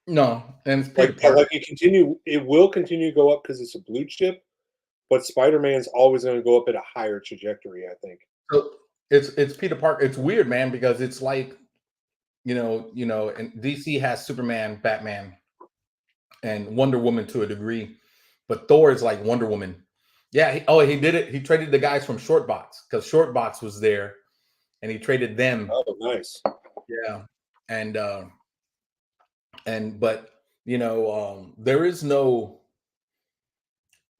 No, and it's like it will continue to go up because it's a blue chip, but Spider-Man's always going to go up at a higher trajectory, I think. So it's Peter Parker. It's weird, man, because it's like, and DC has Superman, Batman, and Wonder Woman to a degree, but Thor is like Wonder Woman. Yeah, he did it. He traded the guys from Shortbox because Shortbox was there, and he traded them. Oh, nice. Yeah, but there is no.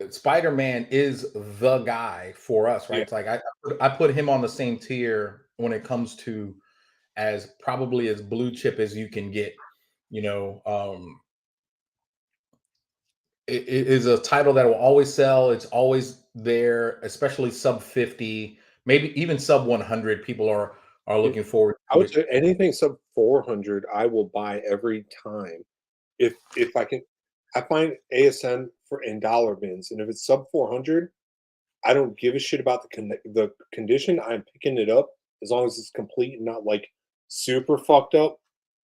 Spider-Man is the guy for us, right? Yeah. It's like I put him on the same tier when it comes to as probably as blue chip as you can get. It is a title that will always sell. It's always there, especially sub 50, maybe even sub 100. People are looking forward to I would it. say anything sub 400, I will buy every time. If I can, I find ASM in dollar bins, and if it's sub 400, I don't give a shit about the condition. I'm picking it up as long as it's complete and not like super fucked up.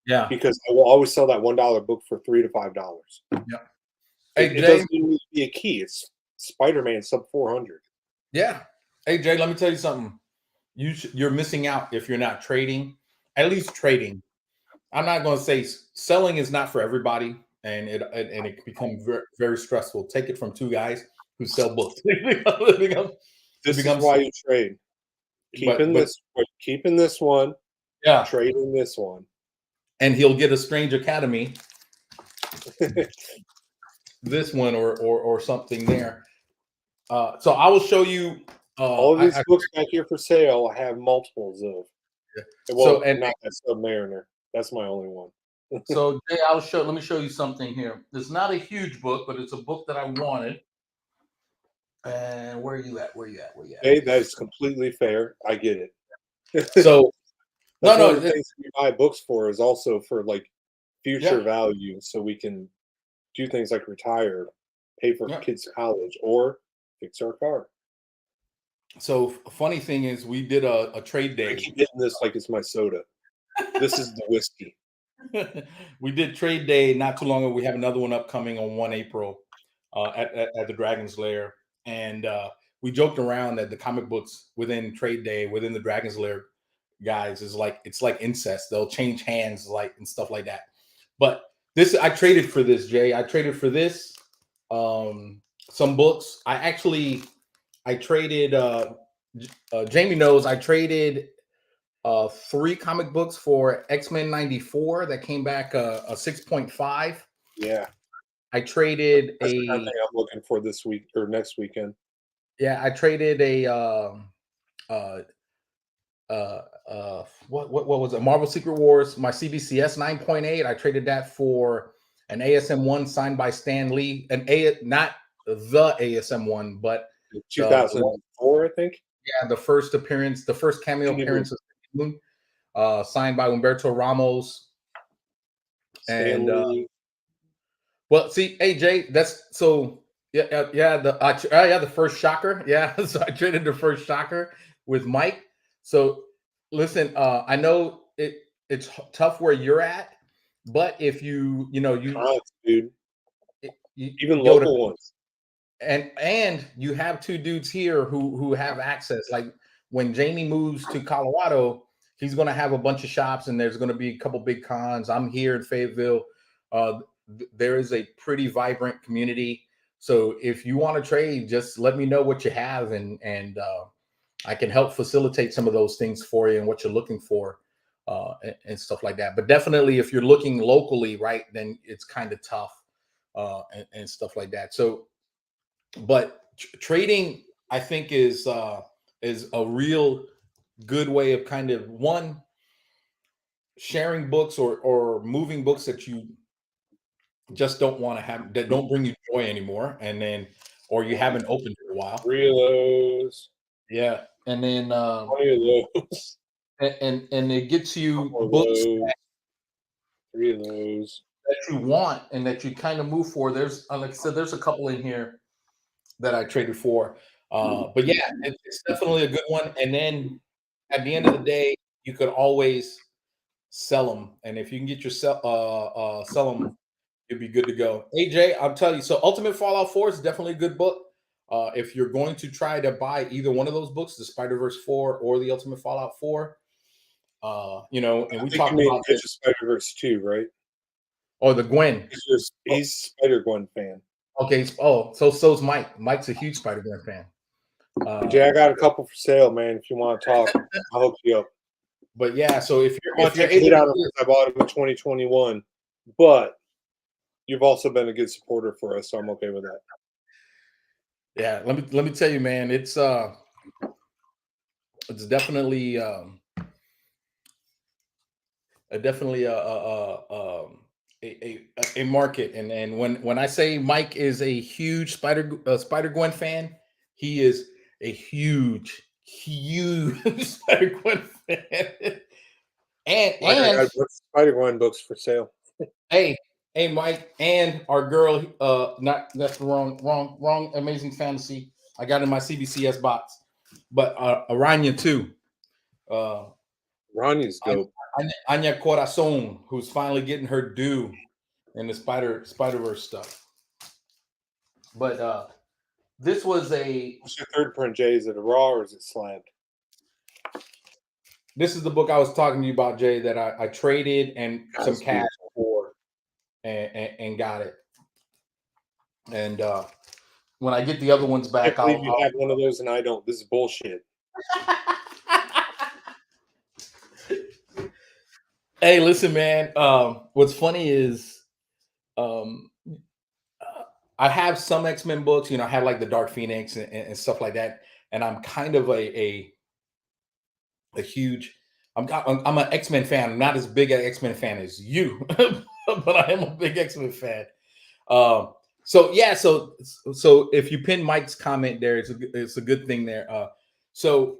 Yeah, because I will always sell that $1 book for $3 to $5. yeah. Hey, It doesn't need to be a key. It's Spider-Man sub 400. Yeah. Hey Jay, let me tell you something. You're missing out if you're not trading. At least trading. I'm not going to say selling is not for everybody, and it becomes very, very stressful. Take it from two guys who sell books. This is why you trade. Keeping this one. Yeah. Trading this one. And he'll get a Strange Academy. This one or something there. So I will show you. All of these books back here for sale. I have multiples of. Yeah. Well, not that Submariner. That's my only one. So Jay, let me show you something here. It's not a huge book, but it's a book that I wanted. And where are you at? Hey, that is completely fair. I get it. So one of the things we buy books for is also for like future value, so we can do things like retire, pay for kids' college, or fix our car. So funny thing is, we did a trade day. I keep getting this like it's my soda. This is the whiskey. We did trade day not too long ago. We have another one upcoming on 1 April at the Dragon's Lair, and we joked around that the comic books within trade day, within the Dragon's Lair guys, it's like incest. They'll change hands and stuff like that. But I traded for this, Jay. I traded for this, some books. I traded. Jamie knows I traded 3 comic books for X-Men 94 that came back a 6.5. Yeah. I traded That's the kind of thing I'm looking for this week or next weekend. Yeah, I traded what was it? Marvel Secret Wars, my CBCS 9.8. I traded that for an ASM1 signed by Stan Lee, not the ASM1, but 2004, I think. Yeah, the first cameo appearance of Moon, signed by Humberto Ramos. Stan Lee. Well, see, AJ, that's so The first shocker. Yeah, so I traded the first shocker with Mike. So listen, I know it's tough where you're at, but if Cons, dude. you Even go to, local ones. and you have two dudes here who have access. Like when Jamie moves to Colorado, he's going to have a bunch of shops, and there's going to be a couple big cons. I'm here in Fayetteville. There is a pretty vibrant community. So if you want to trade, just let me know what you have, and I can help facilitate some of those things for you and what you're looking for, and stuff like that. But definitely, if you're looking locally, right, then it's kind of tough, and stuff like that. So, but trading, I think, is a real good way of kind of sharing books or moving books that you just don't want to have, that don't bring you joy anymore, and then or you haven't opened in a while. 3 of those. Yeah, and then 20 of those. and it gets you Couple of books those. 3 of those. that you want and that you kind of move for. There's like I said, there's a couple in here that I traded for. But yeah, it's definitely a good one. And then at the end of the day, you could always sell them, and if you can get your sell them, you'll be good to go. AJ, I'll tell you. So, Ultimate Fallout 4 is definitely a good book. If you're going to try to buy either one of those books, the Spider-Verse 4 or the Ultimate Fallout 4, and I we think you talked made about Pitch this. of Spider-Verse 2, right? Oh, the Gwen. He's Spider-Gwen fan. Okay. So's Mike. Mike's a huge Spider-Man fan. Jay, I got a couple for sale, man. If you want to talk, I'll hook you up. But yeah, so if you're I'm gonna take a hit out of it, I bought them in 2021, but you've also been a good supporter for us, so I'm okay with that. Yeah, let me tell you, man, it's definitely a market, and when I say Mike is a huge Spider-Gwen fan, he is a huge Spider-Gwen fan. and Mike, I and got Spider-Gwen books for sale. hey, Mike, and our girl, not that's the wrong Amazing Fantasy. I got in my CBCS box, but Aranya too. Ronnie's dope. Anya Corazon, who's finally getting her due in the Spider-Verse stuff. But this was What's your third print, Jay? Is it a raw or is it slammed? this is the book I was talking to you about, Jay, that I traded and some cash for, and got it. And when I get the other ones back, I can't believe you have one of those and I don't. This is bullshit. Hey, listen, man. What's funny is, I have some X-Men books. I have like the Dark Phoenix and stuff like that. And I'm kind of a huge. I'm an X-Men fan. I'm not as big an X-Men fan as you, but I am a big X-Men fan. So yeah, so if you pin Mike's comment there, it's a good thing there. So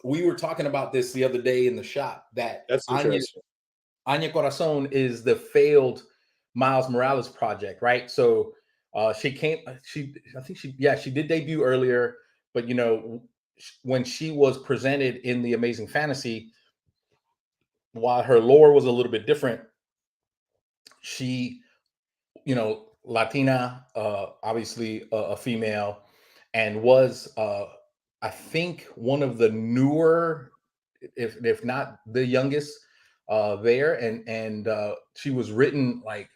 we were talking about this the other day in the shop, that That's interesting. Anya Corazon is the failed Miles Morales project, right? So I think she did debut earlier, but when she was presented in the Amazing Fantasy, while her lore was a little bit different, she, Latina, obviously a female, and was I think one of the newer, if not the youngest, there, and she was written like,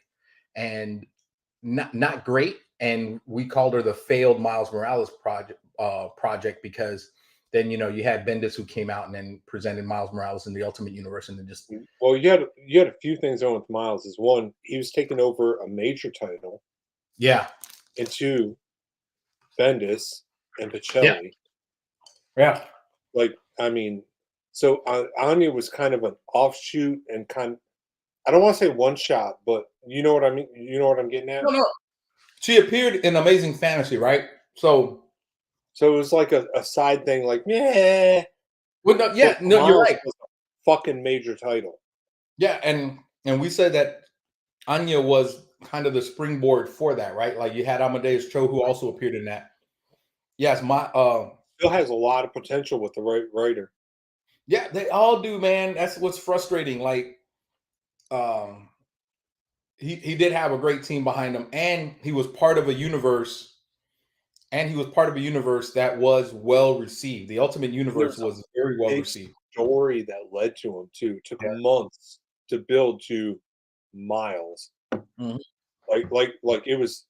and not great, and we called her the failed Miles Morales project, because then you had Bendis, who came out and then presented Miles Morales in the Ultimate Universe, and then just Well, you had a few things on with Miles. Is one, he was taking over a major title, yeah, and two, Bendis and Pacelli. yeah. Like, I mean, so Anya was kind of an offshoot and I don't want to say one shot, but you know what I mean. You know what I'm getting at. No. She appeared in Amazing Fantasy, right? So it was like a side thing, like yeah. Well, no, yeah, But no, you're Miles right. was a fucking major title. Yeah, and we said that Anya was kind of the springboard for that, right? Like you had Amadeus Cho, who also appeared in that. Yes, Still has a lot of potential with the right writer. yeah, they all do, man. That's what's frustrating. Like, um, he did have a great team behind him, and he was part of a universe, that was well received. The Ultimate Universe There's a was very well big received. story that led to him too. It took Yeah. months to build to Miles. Mhm. Like it was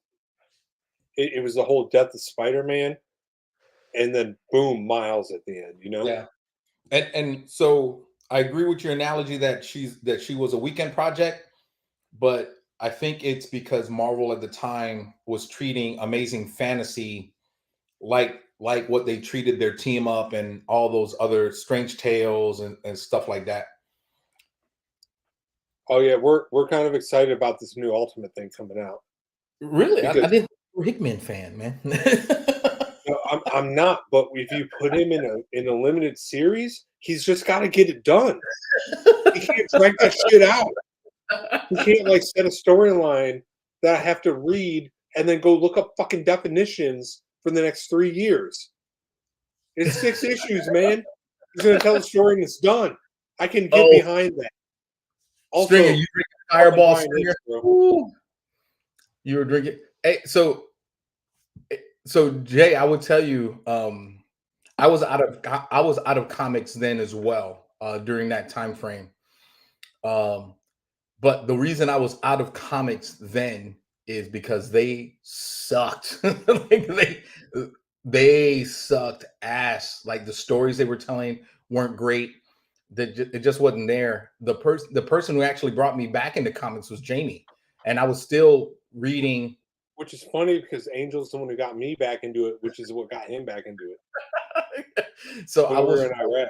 the whole death of Spider-Man, and then boom, Miles at the end. You know. Yeah, and so I agree with your analogy that she was a weekend project, but I think it's because Marvel at the time was treating Amazing Fantasy like what they treated their team up and all those other Strange Tales and stuff like that. Oh yeah, we're kind of excited about this new Ultimate thing coming out Really, I because didn't. Hickman fan, man. no, I'm not. But if you put him in a limited series, he's just got to get it done. He can't drag that shit out. He can't like set a storyline that I have to read and then go look up fucking definitions for the next 3 years. It's 6 issues, man. He's gonna tell the story and it's done. I can get Oh, behind that. Stringer, Also, you drinking fucking Fireball, Brian Stringer? Hicks, bro. Ooh, you were drinking. Hey, so Jay, I would tell you, I was out of comics then as well during that time frame. Um, but the reason I was out of comics then is because they sucked. Like they sucked ass. Like the stories they were telling weren't great. It just wasn't there. The person who actually brought me back into comics was Jamie, and I was still reading. Which is funny because Angel's the one who got me back into it, which is what got him back into it So when I we were was in Iraq.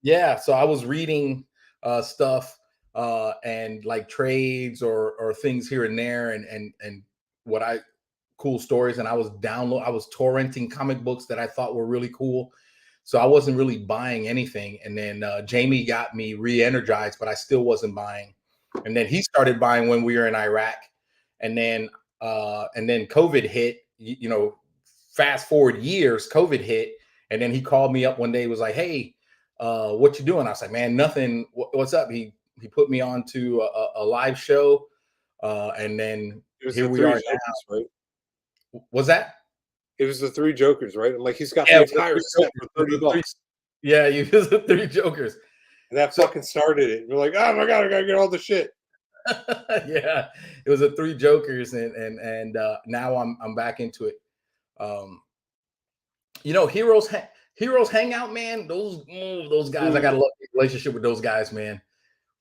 Yeah, so I was reading stuff and like trades or things here and there and what I cool stories, and I was torrenting comic books that I thought were really cool. So I wasn't really buying anything, and then Jamie got me re-energized, but I still wasn't buying. And then he started buying when we were in Iraq, and then COVID hit. Fast forward years, COVID hit, and then he called me up one day. Was like, "Hey, what you doing?" I was like, "Man, nothing. What's up?" He put me on to a live show, and then It was here the we three are Jokers, right? now. Was that? It was the three Jokers, right? I'm like, he's got Yeah, the it was the entire three set jokers. for It was the three. $30. Yeah, you was the three jokers. And that So fucking started it. We're like, oh my god, I gotta get all the shit. yeah, it was a three jokers, and now I'm back into it. Um, heroes hangout, man. Those guys, I Ooh, got a love relationship with those guys, man.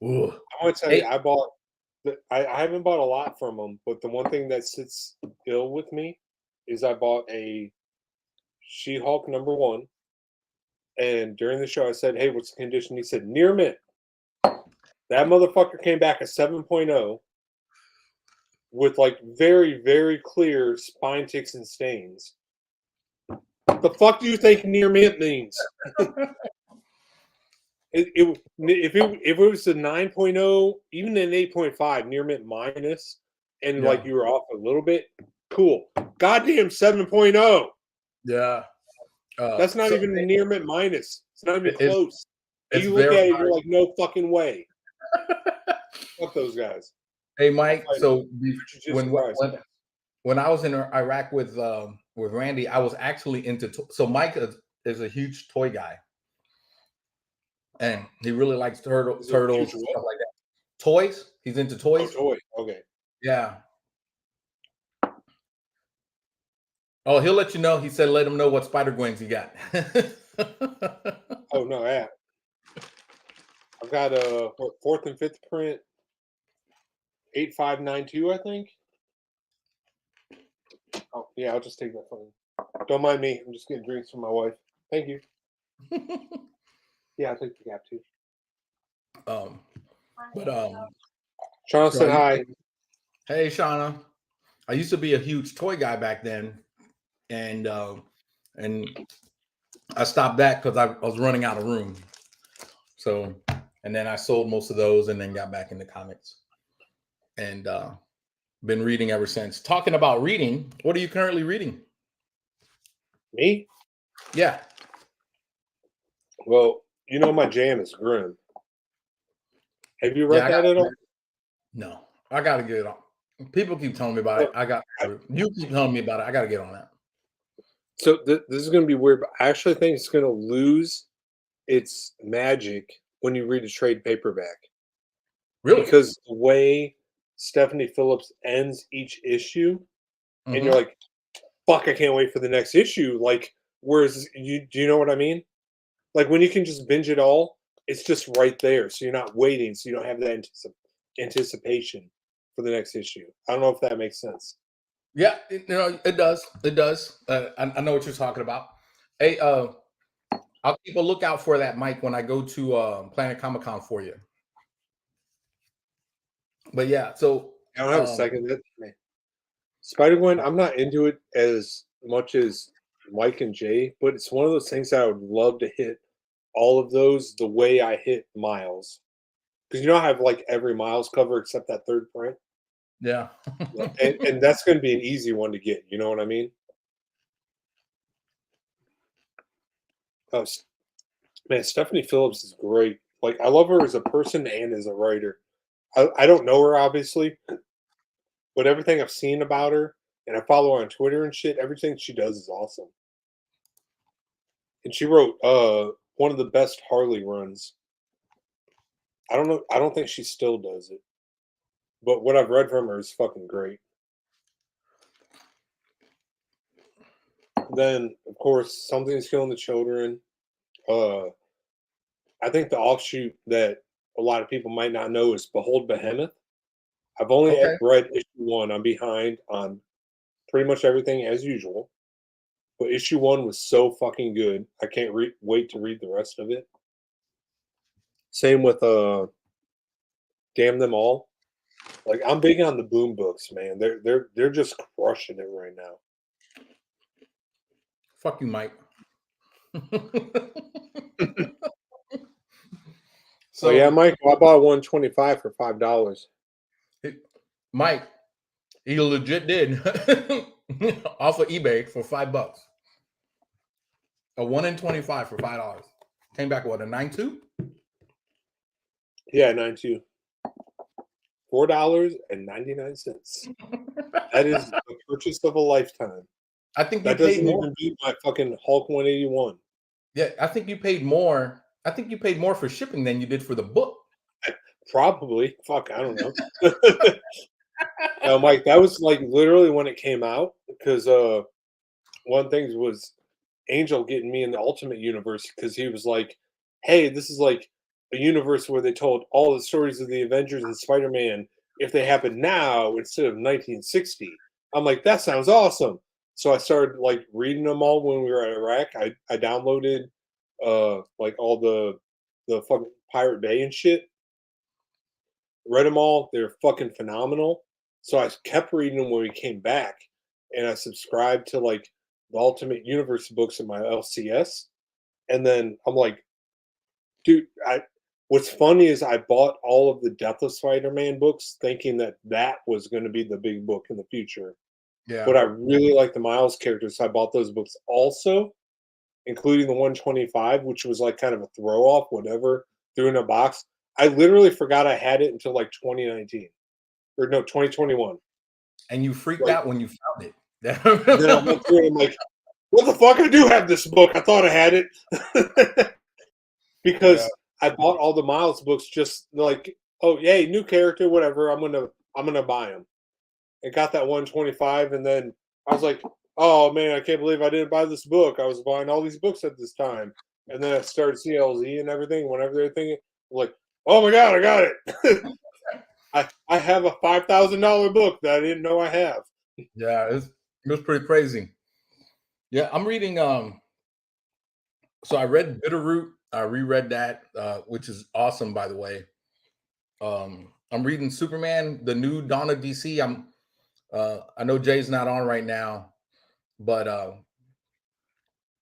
Ooh. I want to tell you, Hey, I haven't bought a lot from them, but the one thing that sits ill with me is I bought a She-Hulk #1, and during the show I said, "Hey, what's the condition?" He said, "Near mint." That motherfucker came back a 7.0 with like very, very clear spine ticks and stains. The fuck do you think near mint means? If it was a 9.0, even an 8.5, near mint minus, and like yeah, you were off a little bit, cool. Goddamn 7.0. yeah. That's not So even a near mint minus. It's not even it's close. And it's you look at it, verified. you're like, no fucking way. Fuck those guys. Hey, I'll Mike. fight them. So Jiu-jitsu prize. when I was in Iraq with Randy, I was actually into. So Mike is a huge toy guy, and he really likes Is it turtles huge and what? stuff like that. Toys. He's into Oh, toys. toy. Okay. Yeah. Oh, he'll let you know. He said, "Let him know what Spider Gwens he got." Oh no, yeah. I've got a fourth and fifth print 8592, I think. Oh yeah, I'll just take that phone. Don't mind me. I'm just getting drinks from my wife. Thank you. Yeah, I'll take the gap too. um, but Sean so said hi. hey, Shauna. I used to be a huge toy guy back then, and I stopped that because I was running out of room. So, and then I sold most of those, and then got back into comics. And Been reading ever since. Talking about reading, what are you currently reading? Me? Yeah. Well, you know my jam is Grimm. Have you read Yeah, that at all? no. I gotta get it on. People keep telling me about it. You keep telling me about it. I gotta get on that. So this is going to be weird, but I actually think it's going to lose its magic when you read a trade paperback Really? because the way Stephanie Phillips ends each issue, and you're Mm-hmm. like, "Fuck, I can't wait for the next issue." Like, whereas you do you know what I mean? Like when you can just binge it all, it's just right there, so you're not waiting, so you don't have that anticipation for the next issue. I don't know if that makes sense. Yeah, it does. It does. I know what you're talking about. Hey, I'll keep a lookout for that, Mike, when I go to Planet Comic Con for you. But yeah, so I don't have a second. Spider Gwen, I'm not into it as much as Mike and Jay, but it's one of those things I would love to hit all of those the way I hit Miles. Because you know I have like every Miles cover except that third print. yeah. And that's gonna be an easy one to get, you know what I mean? Oh, man, Stephanie Phillips is great. Like I love her as a person and as a writer. I don't know her obviously, but everything I've seen about her and I follow her on Twitter and shit, everything she does is awesome. And she wrote one of the best Harley runs. I don't know. I don't think she still does it, but what I've read from her is fucking great. Then, of course, Something's Killing the Children. Uh, I think the offshoot that a lot of people might not know is Behold Behemoth. I've only Okay. read issue one. I'm behind on pretty much everything as usual, but issue one was so fucking good. I can't wait to read the rest of it. Same with Damn Them All. Like I'm big on the boom books, man. They're just crushing it right now. Fuck you, Mike. Oh yeah, So, Mike. I bought 125 for $5. Mike, he legit did off of eBay for $5. A 1 in 25 for $5. Came back what, a 9.2? Yeah, 92. $4.99. That is the purchase of a lifetime. I think you That paid doesn't more. even beat my fucking Hulk 181. Yeah, I think you paid more. I think you paid more for shipping than you did for the book. Probably. Fuck, I don't know. No, Mike, that was like literally when it came out because one thing was Angel getting me in the Ultimate Universe because he was like, "Hey, this is like a universe where they told all the stories of the Avengers and Spider-Man if they happen now instead of 1960." I'm like, "That sounds awesome." So I started like reading them all when we were at Iraq. I downloaded like all the fucking Pirate Bay and shit. Read them all. They're fucking phenomenal. So I kept reading them when we came back, and I subscribed to like the Ultimate Universe books in my LCS. And then I'm like, dude, what's funny is I bought all of the Death of Spider-Man books thinking that that was going to be the big book in the future. Yeah. But I really like the Miles characters, so I bought those books also, including the 125, which was like kind of a throw off, whatever, threw in a box. I literally forgot I had it until like 2019 or no, 2021. And you freaked Like, out when you found it. and then I went through and I'm like, what the fuck? I do have this book. I thought I had it. Yeah. Because I bought all the Miles books just like, oh yay, new character, whatever. I'm gonna buy them. And got that 125, and then I was like, oh man, I can't believe I didn't buy this book. I was buying all these books at this time, and then I started CLZ and everything. Whenever they're thinking, I'm like, oh my god, I got it. I have a $5,000 book that I didn't know I have. Yeah, it was pretty crazy. Yeah, I'm reading so I read Bitterroot. I reread that, which is awesome, by the way. I'm reading Superman, the new Dawn of DC. I know Jay's not on right now, but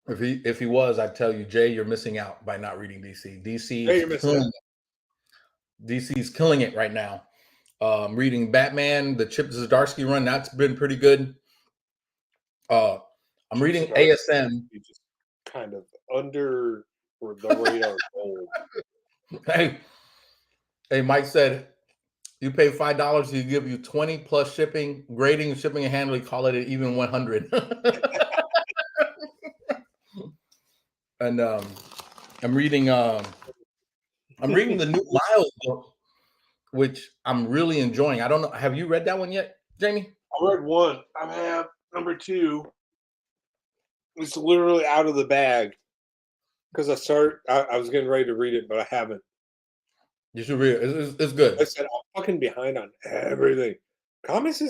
if he was, I'd tell you, Jay, you're missing out by not reading DC. Hey, you're missing out. DC's killing it right now. I'm reading Batman, the Chip Zdarsky run. That's been pretty good. I'm reading ASM. Just kind of under the radar gold. Hey, Mike said you pay $5, he give you 20 plus shipping, grading, shipping, and handling. Call it an even 100. And I'm reading the new Miles book, which I'm really enjoying. I don't know. Have you read that one yet, Jamie? I read one. I have number 2. It's literally out of the bag because I was getting ready to read it, but I haven't. You should read it. It's good. I said I'm fucking behind on everything. Comics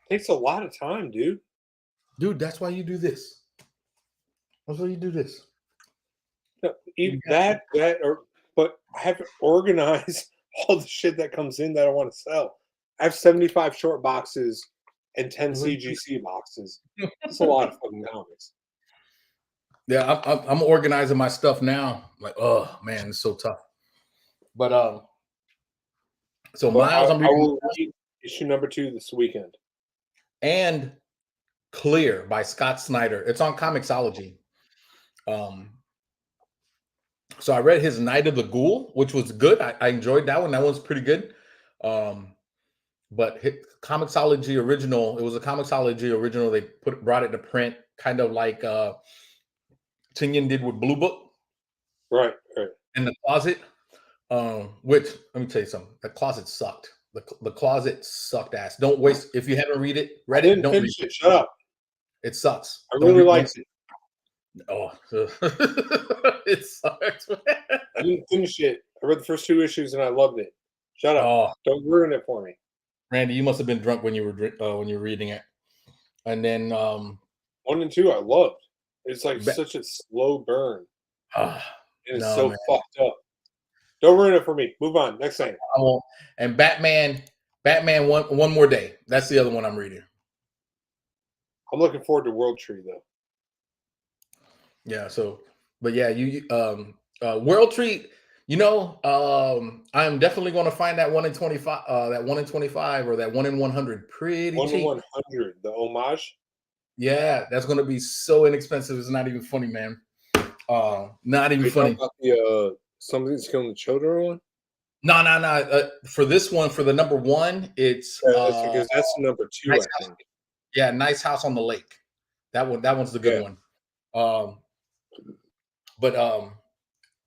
takes a lot of time, dude. Dude, that's why you do this. That's why you do this. No, but I have to organize all the shit that comes in that I want to sell. I have 75 short boxes and 10 CGC boxes. That's a lot of fucking comics. Yeah, I'm organizing my stuff now. Like, oh man, it's so tough. But Miles, I'm reading. I will read issue number 2 this weekend. And Clear by Scott Snyder. It's on Comixology. So I read his Night of the Ghoul, which was good. I enjoyed that one. That one's pretty good. But Comixology original, it was a Comixology original. They brought it to print, kind of like Tinian did with Blue Book. Right. In the closet. Which, let me tell you something. The closet sucked. The closet sucked ass. Don't waste, if you haven't read it, I didn't finish it. Shut up. It sucks. I really liked it. Oh, it sucks. I didn't finish it. I read the first 2 issues and I loved it. Shut up. Oh, don't ruin it for me. Randy, you must have been drunk when you were reading it. And then 1 and 2 I loved. It's like such a slow burn. And it's fucked up. Don't ruin it for me. Move on. Next thing. I won't. And Batman one more day. That's the other one I'm reading. I'm looking forward to World Tree though. Yeah. So, but yeah, World Tree. I'm definitely going to find that 1 in 25, that 1 in 25, or that 1 in 100 pretty 1 cheap. in 100, the homage. Yeah, that's going to be so inexpensive. It's not even funny, man. Not even funny. About the Something's Killing the Children one? No. For this one, for the number 1, it's because that's number 2, nice I think. Yeah, Nice House on the Lake. That one's the good one. But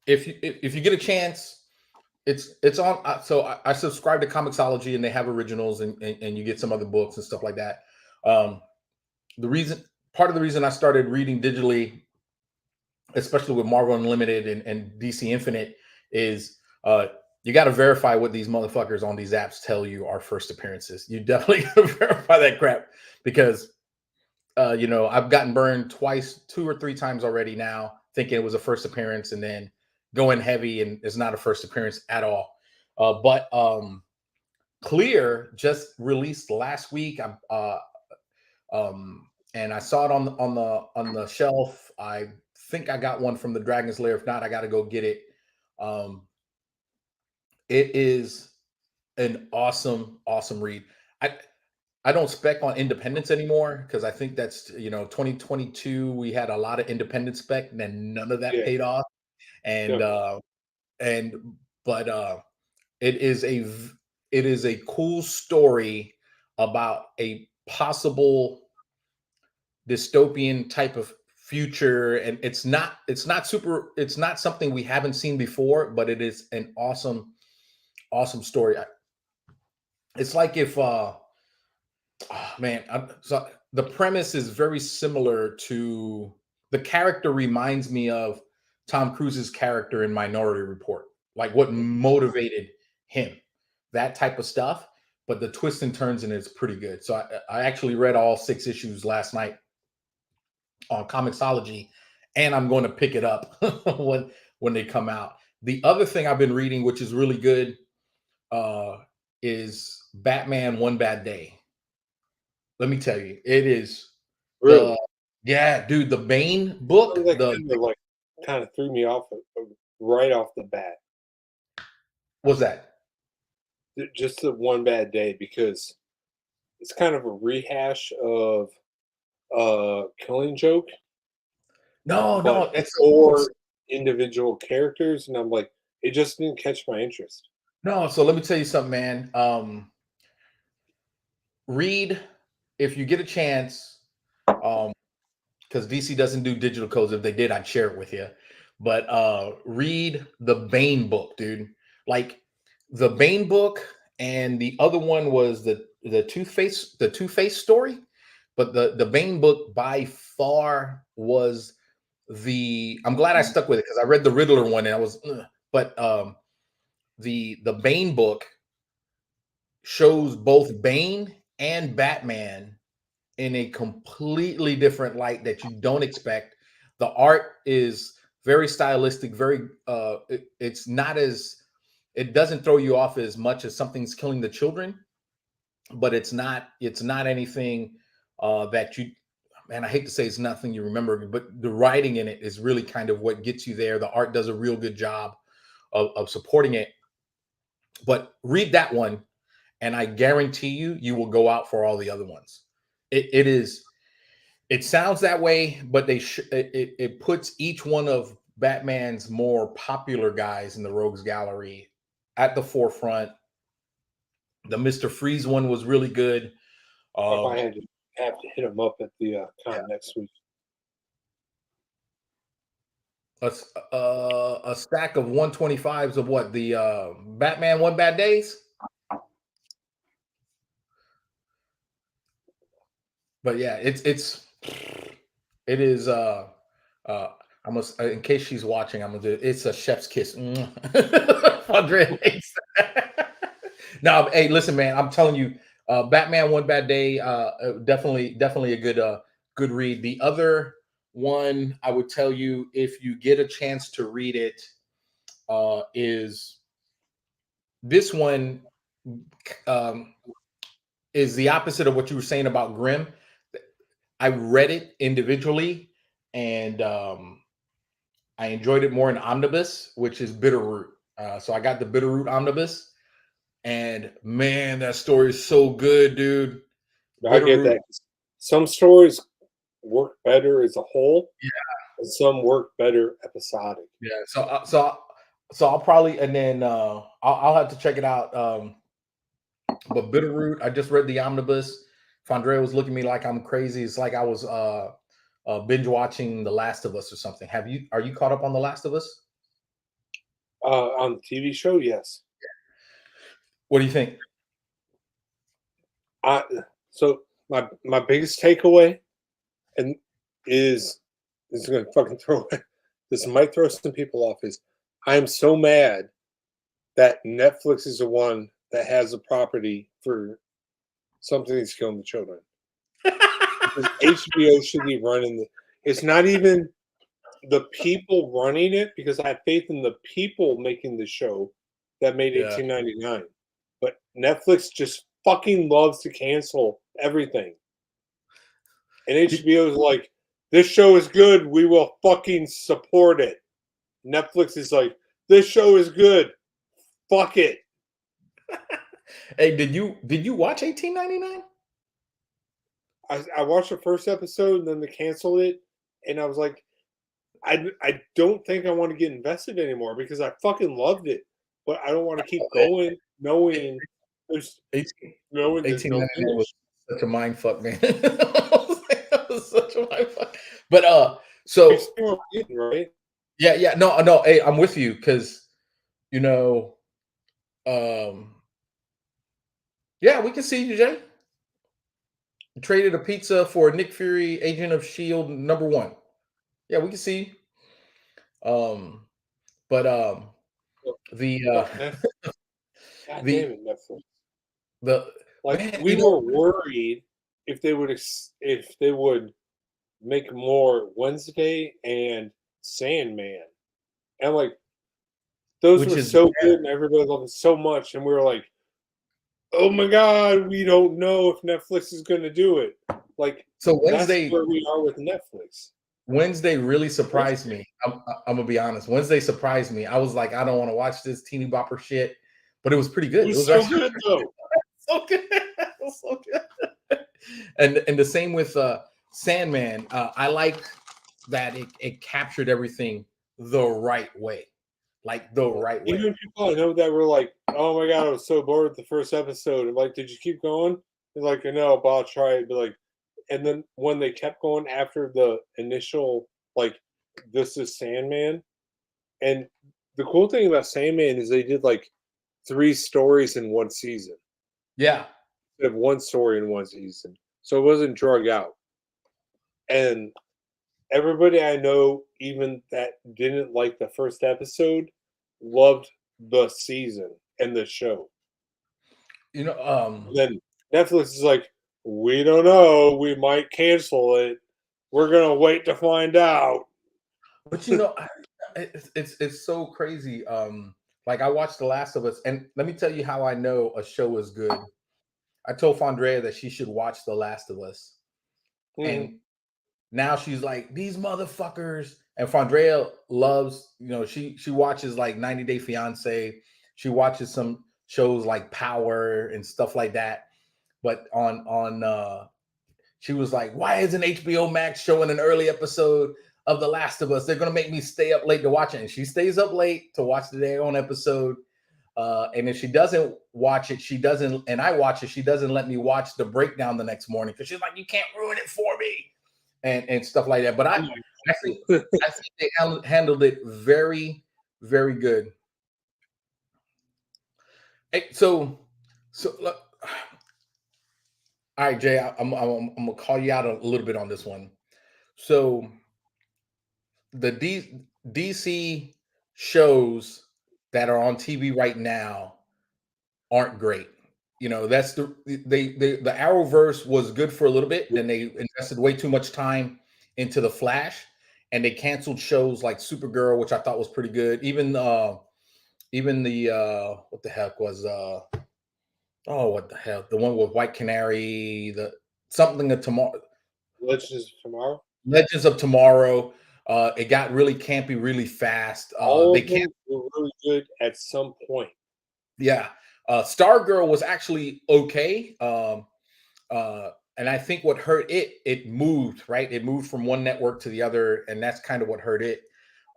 if you get a chance, it's on. So I subscribe to Comixology, and they have originals, and you get some other books and stuff like that. Part of the reason I started reading digitally, especially with Marvel Unlimited and DC Infinite, is you got to verify what these motherfuckers on these apps tell you are first appearances. You definitely got to verify that crap, because I've gotten burned 2 or 3 times already now, thinking it was a first appearance and then going heavy and it's not a first appearance at all. But Clear just released last week. And I saw it on the shelf. I think I got one from the Dragon's Lair. If not, I got to go get it. It is an awesome read. I don't spec on independence anymore, because I think that's 2022 we had a lot of independent spec and then none of that paid off. And it is a cool story about a possible dystopian type of future, and it's not something we haven't seen before, but it is an awesome story. It's like if so the premise is very similar to, the character reminds me of Tom Cruise's character in Minority Report, like what motivated him, that type of stuff. But the twists and turns in it is pretty good. So I actually read all 6 issues last night on Comixology, and I'm going to pick it up when they come out. The other thing I've been reading, which is really good, is Batman One Bad Day. Let me tell you, it is really. Yeah, dude, the Bane book. That kind of threw me off right off the bat. What's that? just the One Bad Day, because it's kind of a rehash of Killing Joke, No, but no, it's for individual characters, and I'm like, it just didn't catch my interest. no. So let me tell you something, man. Read if you get a chance. Because DC doesn't do digital codes. If they did, I'd share it with you. But read the Bane book, dude. Like the Bane book, and the other one was the Two-Face story. But the Bane book by far was the. I'm glad I stuck with it because I read the Riddler one and I was, ugh. But the Bane book shows both Bane and Batman in a completely different light that you don't expect. The art is very stylistic, very it's not as, it doesn't throw you off as much as something's killing the children, but it's not anything that you, man, I hate to say it's nothing you remember, but the writing in it is really kind of what gets you there. The art does a real good job of supporting it. But read that one, and I guarantee you will go out for all the other ones. It is, it sounds that way, but it puts each one of Batman's more popular guys in the Rogues Gallery at the forefront. The Mr. Freeze one was really good. If I Um, have to hit him up at the yeah, con next week. a stack of 125s of what, the Batman One Bad Days. But yeah, it is. I must, in case she's watching, I'm gonna do it. It's a chef's kiss. Andre hates that. No, hey, listen, man. I'm telling you, Batman One Bad Day. Definitely a good read. The other one I would tell you, if you get a chance to read it, is this one. Um, is the opposite of what you were saying about Grimm. I read it individually, and I enjoyed it more in omnibus, which is Bitterroot. So I got the Bitterroot omnibus, and man, that story is so good, dude. I get Bitterroot, that. Some stories work better as a whole, yeah, and some work better episodic. yeah. So I'll probably, and then I'll have to check it out. But Bitterroot, I just read the omnibus. If Andrea was looking at me like I'm crazy, it's like I was binge watching The Last of Us or something. Are you caught up on The Last of Us? On the TV show, yes. What do you think? I so my biggest takeaway and is going to fucking throw this might throw some people off is I am so mad that Netflix is the one that has the property for something that's killing the children. Because HBO should be running the. It's not even the people running it because I have faith in the people making the show that made Yeah. 1899. But Netflix just fucking loves to cancel everything. And HBO is like, this show is good. We will fucking support it. Netflix is like, this show is good. Fuck it. Hey, did you watch 1899? I watched the first episode and then they canceled it. And I was like, I don't think I want to get invested anymore because I fucking loved it. But I don't want to keep going knowing there's 1899 no was finish. such a mind fuck, man. That was such a mind fuck. But so Right? yeah, no, hey, I'm with you because you know, um, yeah, we can see you, Jay. Traded a pizza for Nick Fury, Agent of Shield #1. Yeah, we can see. Um, but the Fuck Netflix. God the damn it, Netflix. the Like man, we were worried if they would make more Wednesday and Sandman, and like those which were is so good and everybody loved it so much, and we were like, oh my god, we don't know if Netflix is going to do it. Like so that's where we are with Netflix. Wednesday really surprised me. I'm gonna be honest. Wednesday surprised me. I was like, I don't want to watch this teeny bopper shit. but it was pretty good. It was so good though. So good. It was so good. And the same with Sandman. I liked that it captured everything the right way, like the right way. Even people I know that were like, "Oh my god, I was so bored with the first episode." I'm like, "Did you keep going?" They're like, "No, but I'll try it." But like, and then when they kept going after the initial, like, this is Sandman, and the cool thing about Sandman is they did like 3 stories in one season. Yeah. They have one story in one season, so it wasn't drug out. And everybody I know, even that didn't like the first episode, loved the season and the show. You know, And then Netflix is like, we don't know, we might cancel it. We're gonna wait to find out. but it's so crazy. Like I watched The Last of Us, and let me tell you how I know a show is good. I told Fandrea that she should watch The Last of Us, Mhm. and now she's like, these motherfuckers. And Fandrea loves, she watches like 90 Day Fiance. She watches some shows like Power and stuff like that. But she was like, why isn't HBO Max showing an early episode of The Last of Us? They're gonna make me stay up late to watch it. And she stays up late to watch the day on episode. And if she doesn't watch it, and I watch it, she doesn't let me watch the breakdown the next morning because she's like, you can't ruin it for me. And stuff like that. But I think they handled it very, very good. Hey, so look, all right, Jay, I'm gonna call you out a little bit on this one. So the DC shows that are on TV right now aren't great. That's the Arrowverse was good for a little bit, then they invested way too much time into the Flash, and they canceled shows like Supergirl, which I thought was pretty good. Even the what the heck was what the hell, the one with White Canary, the something of tomorrow, Legends of Tomorrow. Legends of Tomorrow. It got really campy really fast. All They of them can't. were really good at some point. Yeah. Stargirl was actually okay. And I think what hurt it moved, right? It moved from one network to the other, and that's kind of what hurt it.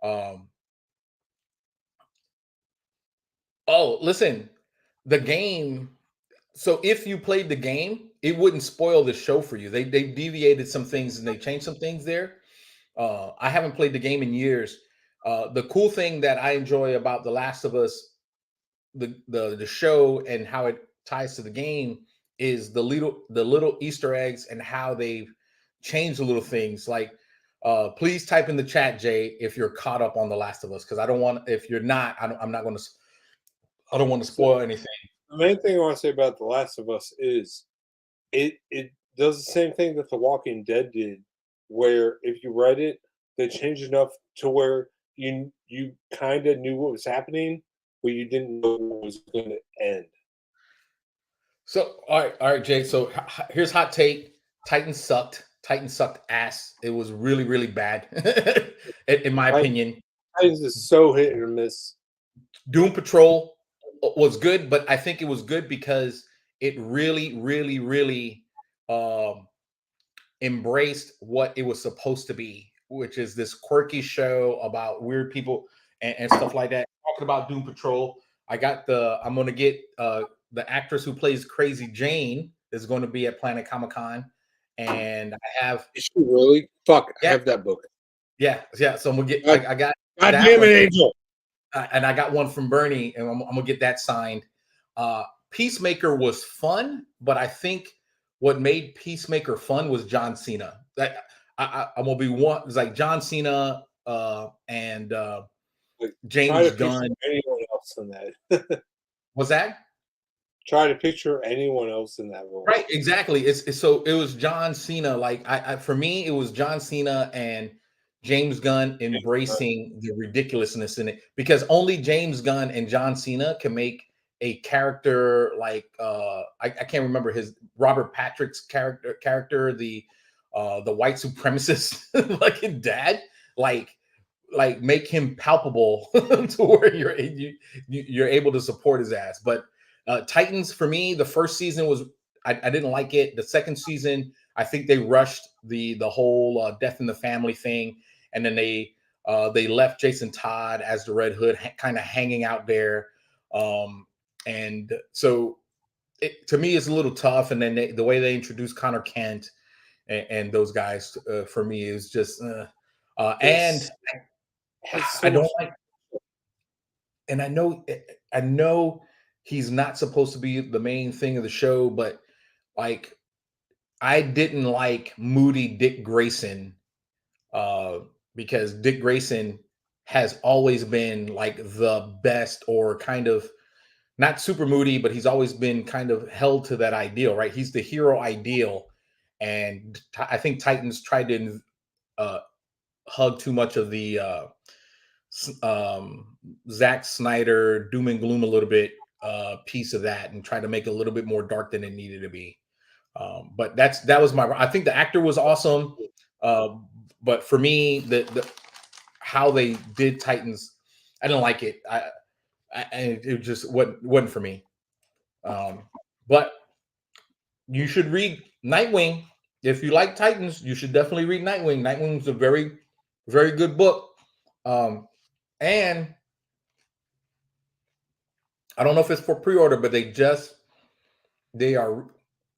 Oh, listen, the game. So if you played the game, it wouldn't spoil the show for you. They deviated some things and they changed some things there. I haven't played the game in years. The cool thing that I enjoy about The Last of Us, the show, and how it ties to the game is the little Easter eggs and how they've changed the little things. Like, please type in the chat, Jay, if you're caught up on The Last of Us, because I don't want. If you're not, I'm not going to. I don't want to So spoil anything. the main thing I want to say about The Last of Us is it does the same thing that The Walking Dead did, where if you read it, they changed enough to where you kind of knew what was happening, but you didn't know what was going to end. So, all right, Jay. So here's hot take: Titan sucked. Titan sucked ass. It was really, really bad, in my opinion. Titans is so hit or miss. Doom Patrol was good, but I think it was good because it really, really, really embraced what it was supposed to be, which is this quirky show about weird people and stuff like that. Talking about Doom Patrol, I'm gonna get the actress who plays Crazy Jane is going to be at Planet Comic Con, and I have Is she really? Fuck, I yeah, have that book. yeah. So I'm gonna get. God, I got God that damn one. it, Angel. And I got one from Bernie, and I'm gonna get that signed. Peacemaker was fun, but I think what made Peacemaker fun was John Cena. That I'm gonna be one. It's like John Cena and Like, try James to picture Gunn. anyone else in that. Was that Try to picture anyone else in that role. right? Exactly. It's so it was John Cena. Like for me, it was John Cena and James Gunn embracing the ridiculousness in it, because only James Gunn and John Cena can make a character like I can't remember his Robert Patrick's character, the white supremacist like dad, like like make him palpable to where you're able to support his ass. But Titans for me, the first season was I didn't like it. The second season, I think they rushed the whole death in the family thing, and then they left Jason Todd as the Red Hood kind of hanging out there, and so to me it's a little tough. And then the way they introduced Connor Kent and those guys for me is just and I don't like, and I know he's not supposed to be the main thing of the show, but like I didn't like moody Dick Grayson because Dick Grayson has always been like the best, or kind of not super moody, but he's always been kind of held to that ideal, right? He's the hero ideal, and I think Titans tried to hug too much of the Zack Snyder doom and gloom a little bit piece of that, and try to make it a little bit more dark than it needed to be. But that was I think the actor was awesome, but for me, the how they did Titans, I didn't like it. It just wasn't for me. But you should read Nightwing. If you like Titans, you should definitely read Nightwing. Nightwing's a very, very good book. And I don't know if it's for pre-order, but they are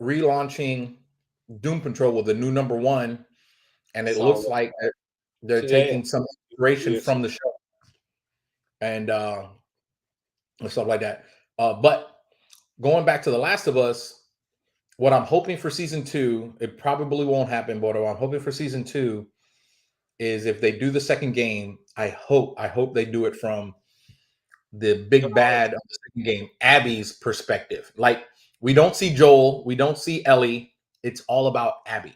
relaunching Doom Patrol with a new #1, and it looks like they're taking some inspiration from the show and stuff like that. But going back to The Last of Us, what I'm hoping for season 2, it probably won't happen, but what I'm hoping for season 2 is if they do the second game, I hope they do it from the big bad of the second game, Abby's perspective. Like, we don't see Joel, we don't see Ellie. It's all about Abby.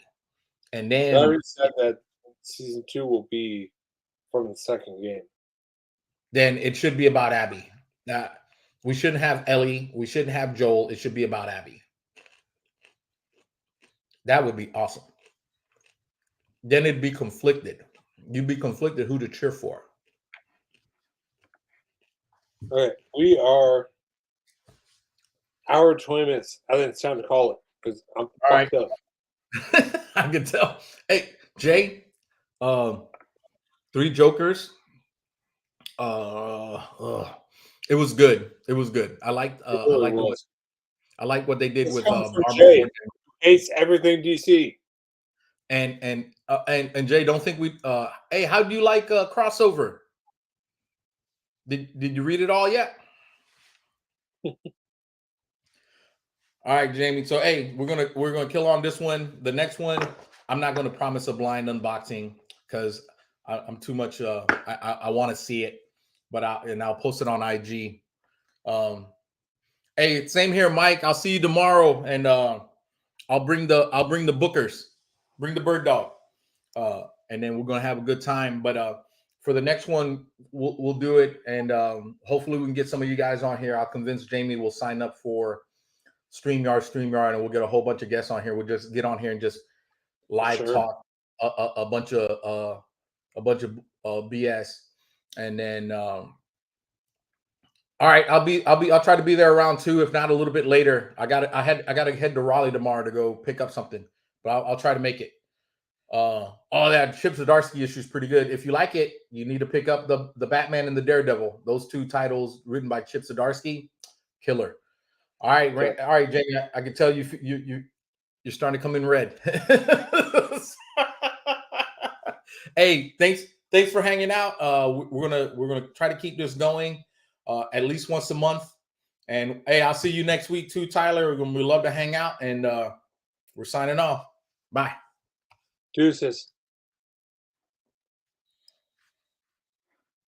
And then I already said that season 2 will be from the second game. Then it should be about Abby. We shouldn't have Ellie. We shouldn't have Joel. It should be about Abby. That would be awesome. Then it'd be conflicted. You'd be conflicted who to cheer for. Okay, we are hour 20 minutes. I think it's time to call it because I'm fucked up. I can tell. Hey, Jay, 3 Jokers. It was good. It was good. I liked. I like what they did with Jay. Hates everything DC. And Jay, don't think we. Hey, how do you like crossover? Did you read it all yet? All right, Jamie. So hey, we're gonna kill on this one. The next one, I'm not gonna promise a blind unboxing because I'm too much. I want to see it, but I'll post it on IG. Hey, same here, Mike. I'll see you tomorrow, and I'll bring the bookers, bring the bird dog, and then we're gonna have a good time. But for the next one, we'll do it, and hopefully we can get some of you guys on here. I'll convince Jamie we'll sign up for StreamYard, and we'll get a whole bunch of guests on here. We'll just get on here and just live talk a bunch of BS, and then all right, I'll try to be there around 2, if not a little bit later. I got to head to Raleigh tomorrow to go pick up something, but I'll try to make it. That Chip Zdarsky issue is pretty good. If you like it, you need to pick up the Batman and the Daredevil. Those 2 titles written by Chip Zdarsky, killer. All right, okay. All right, Jamie. I can tell you're starting to come in red. Hey, thanks for hanging out. We're gonna try to keep this going at least once a month. And hey, I'll see you next week too, Tyler. We love to hang out, and we're signing off. Bye. Deuces.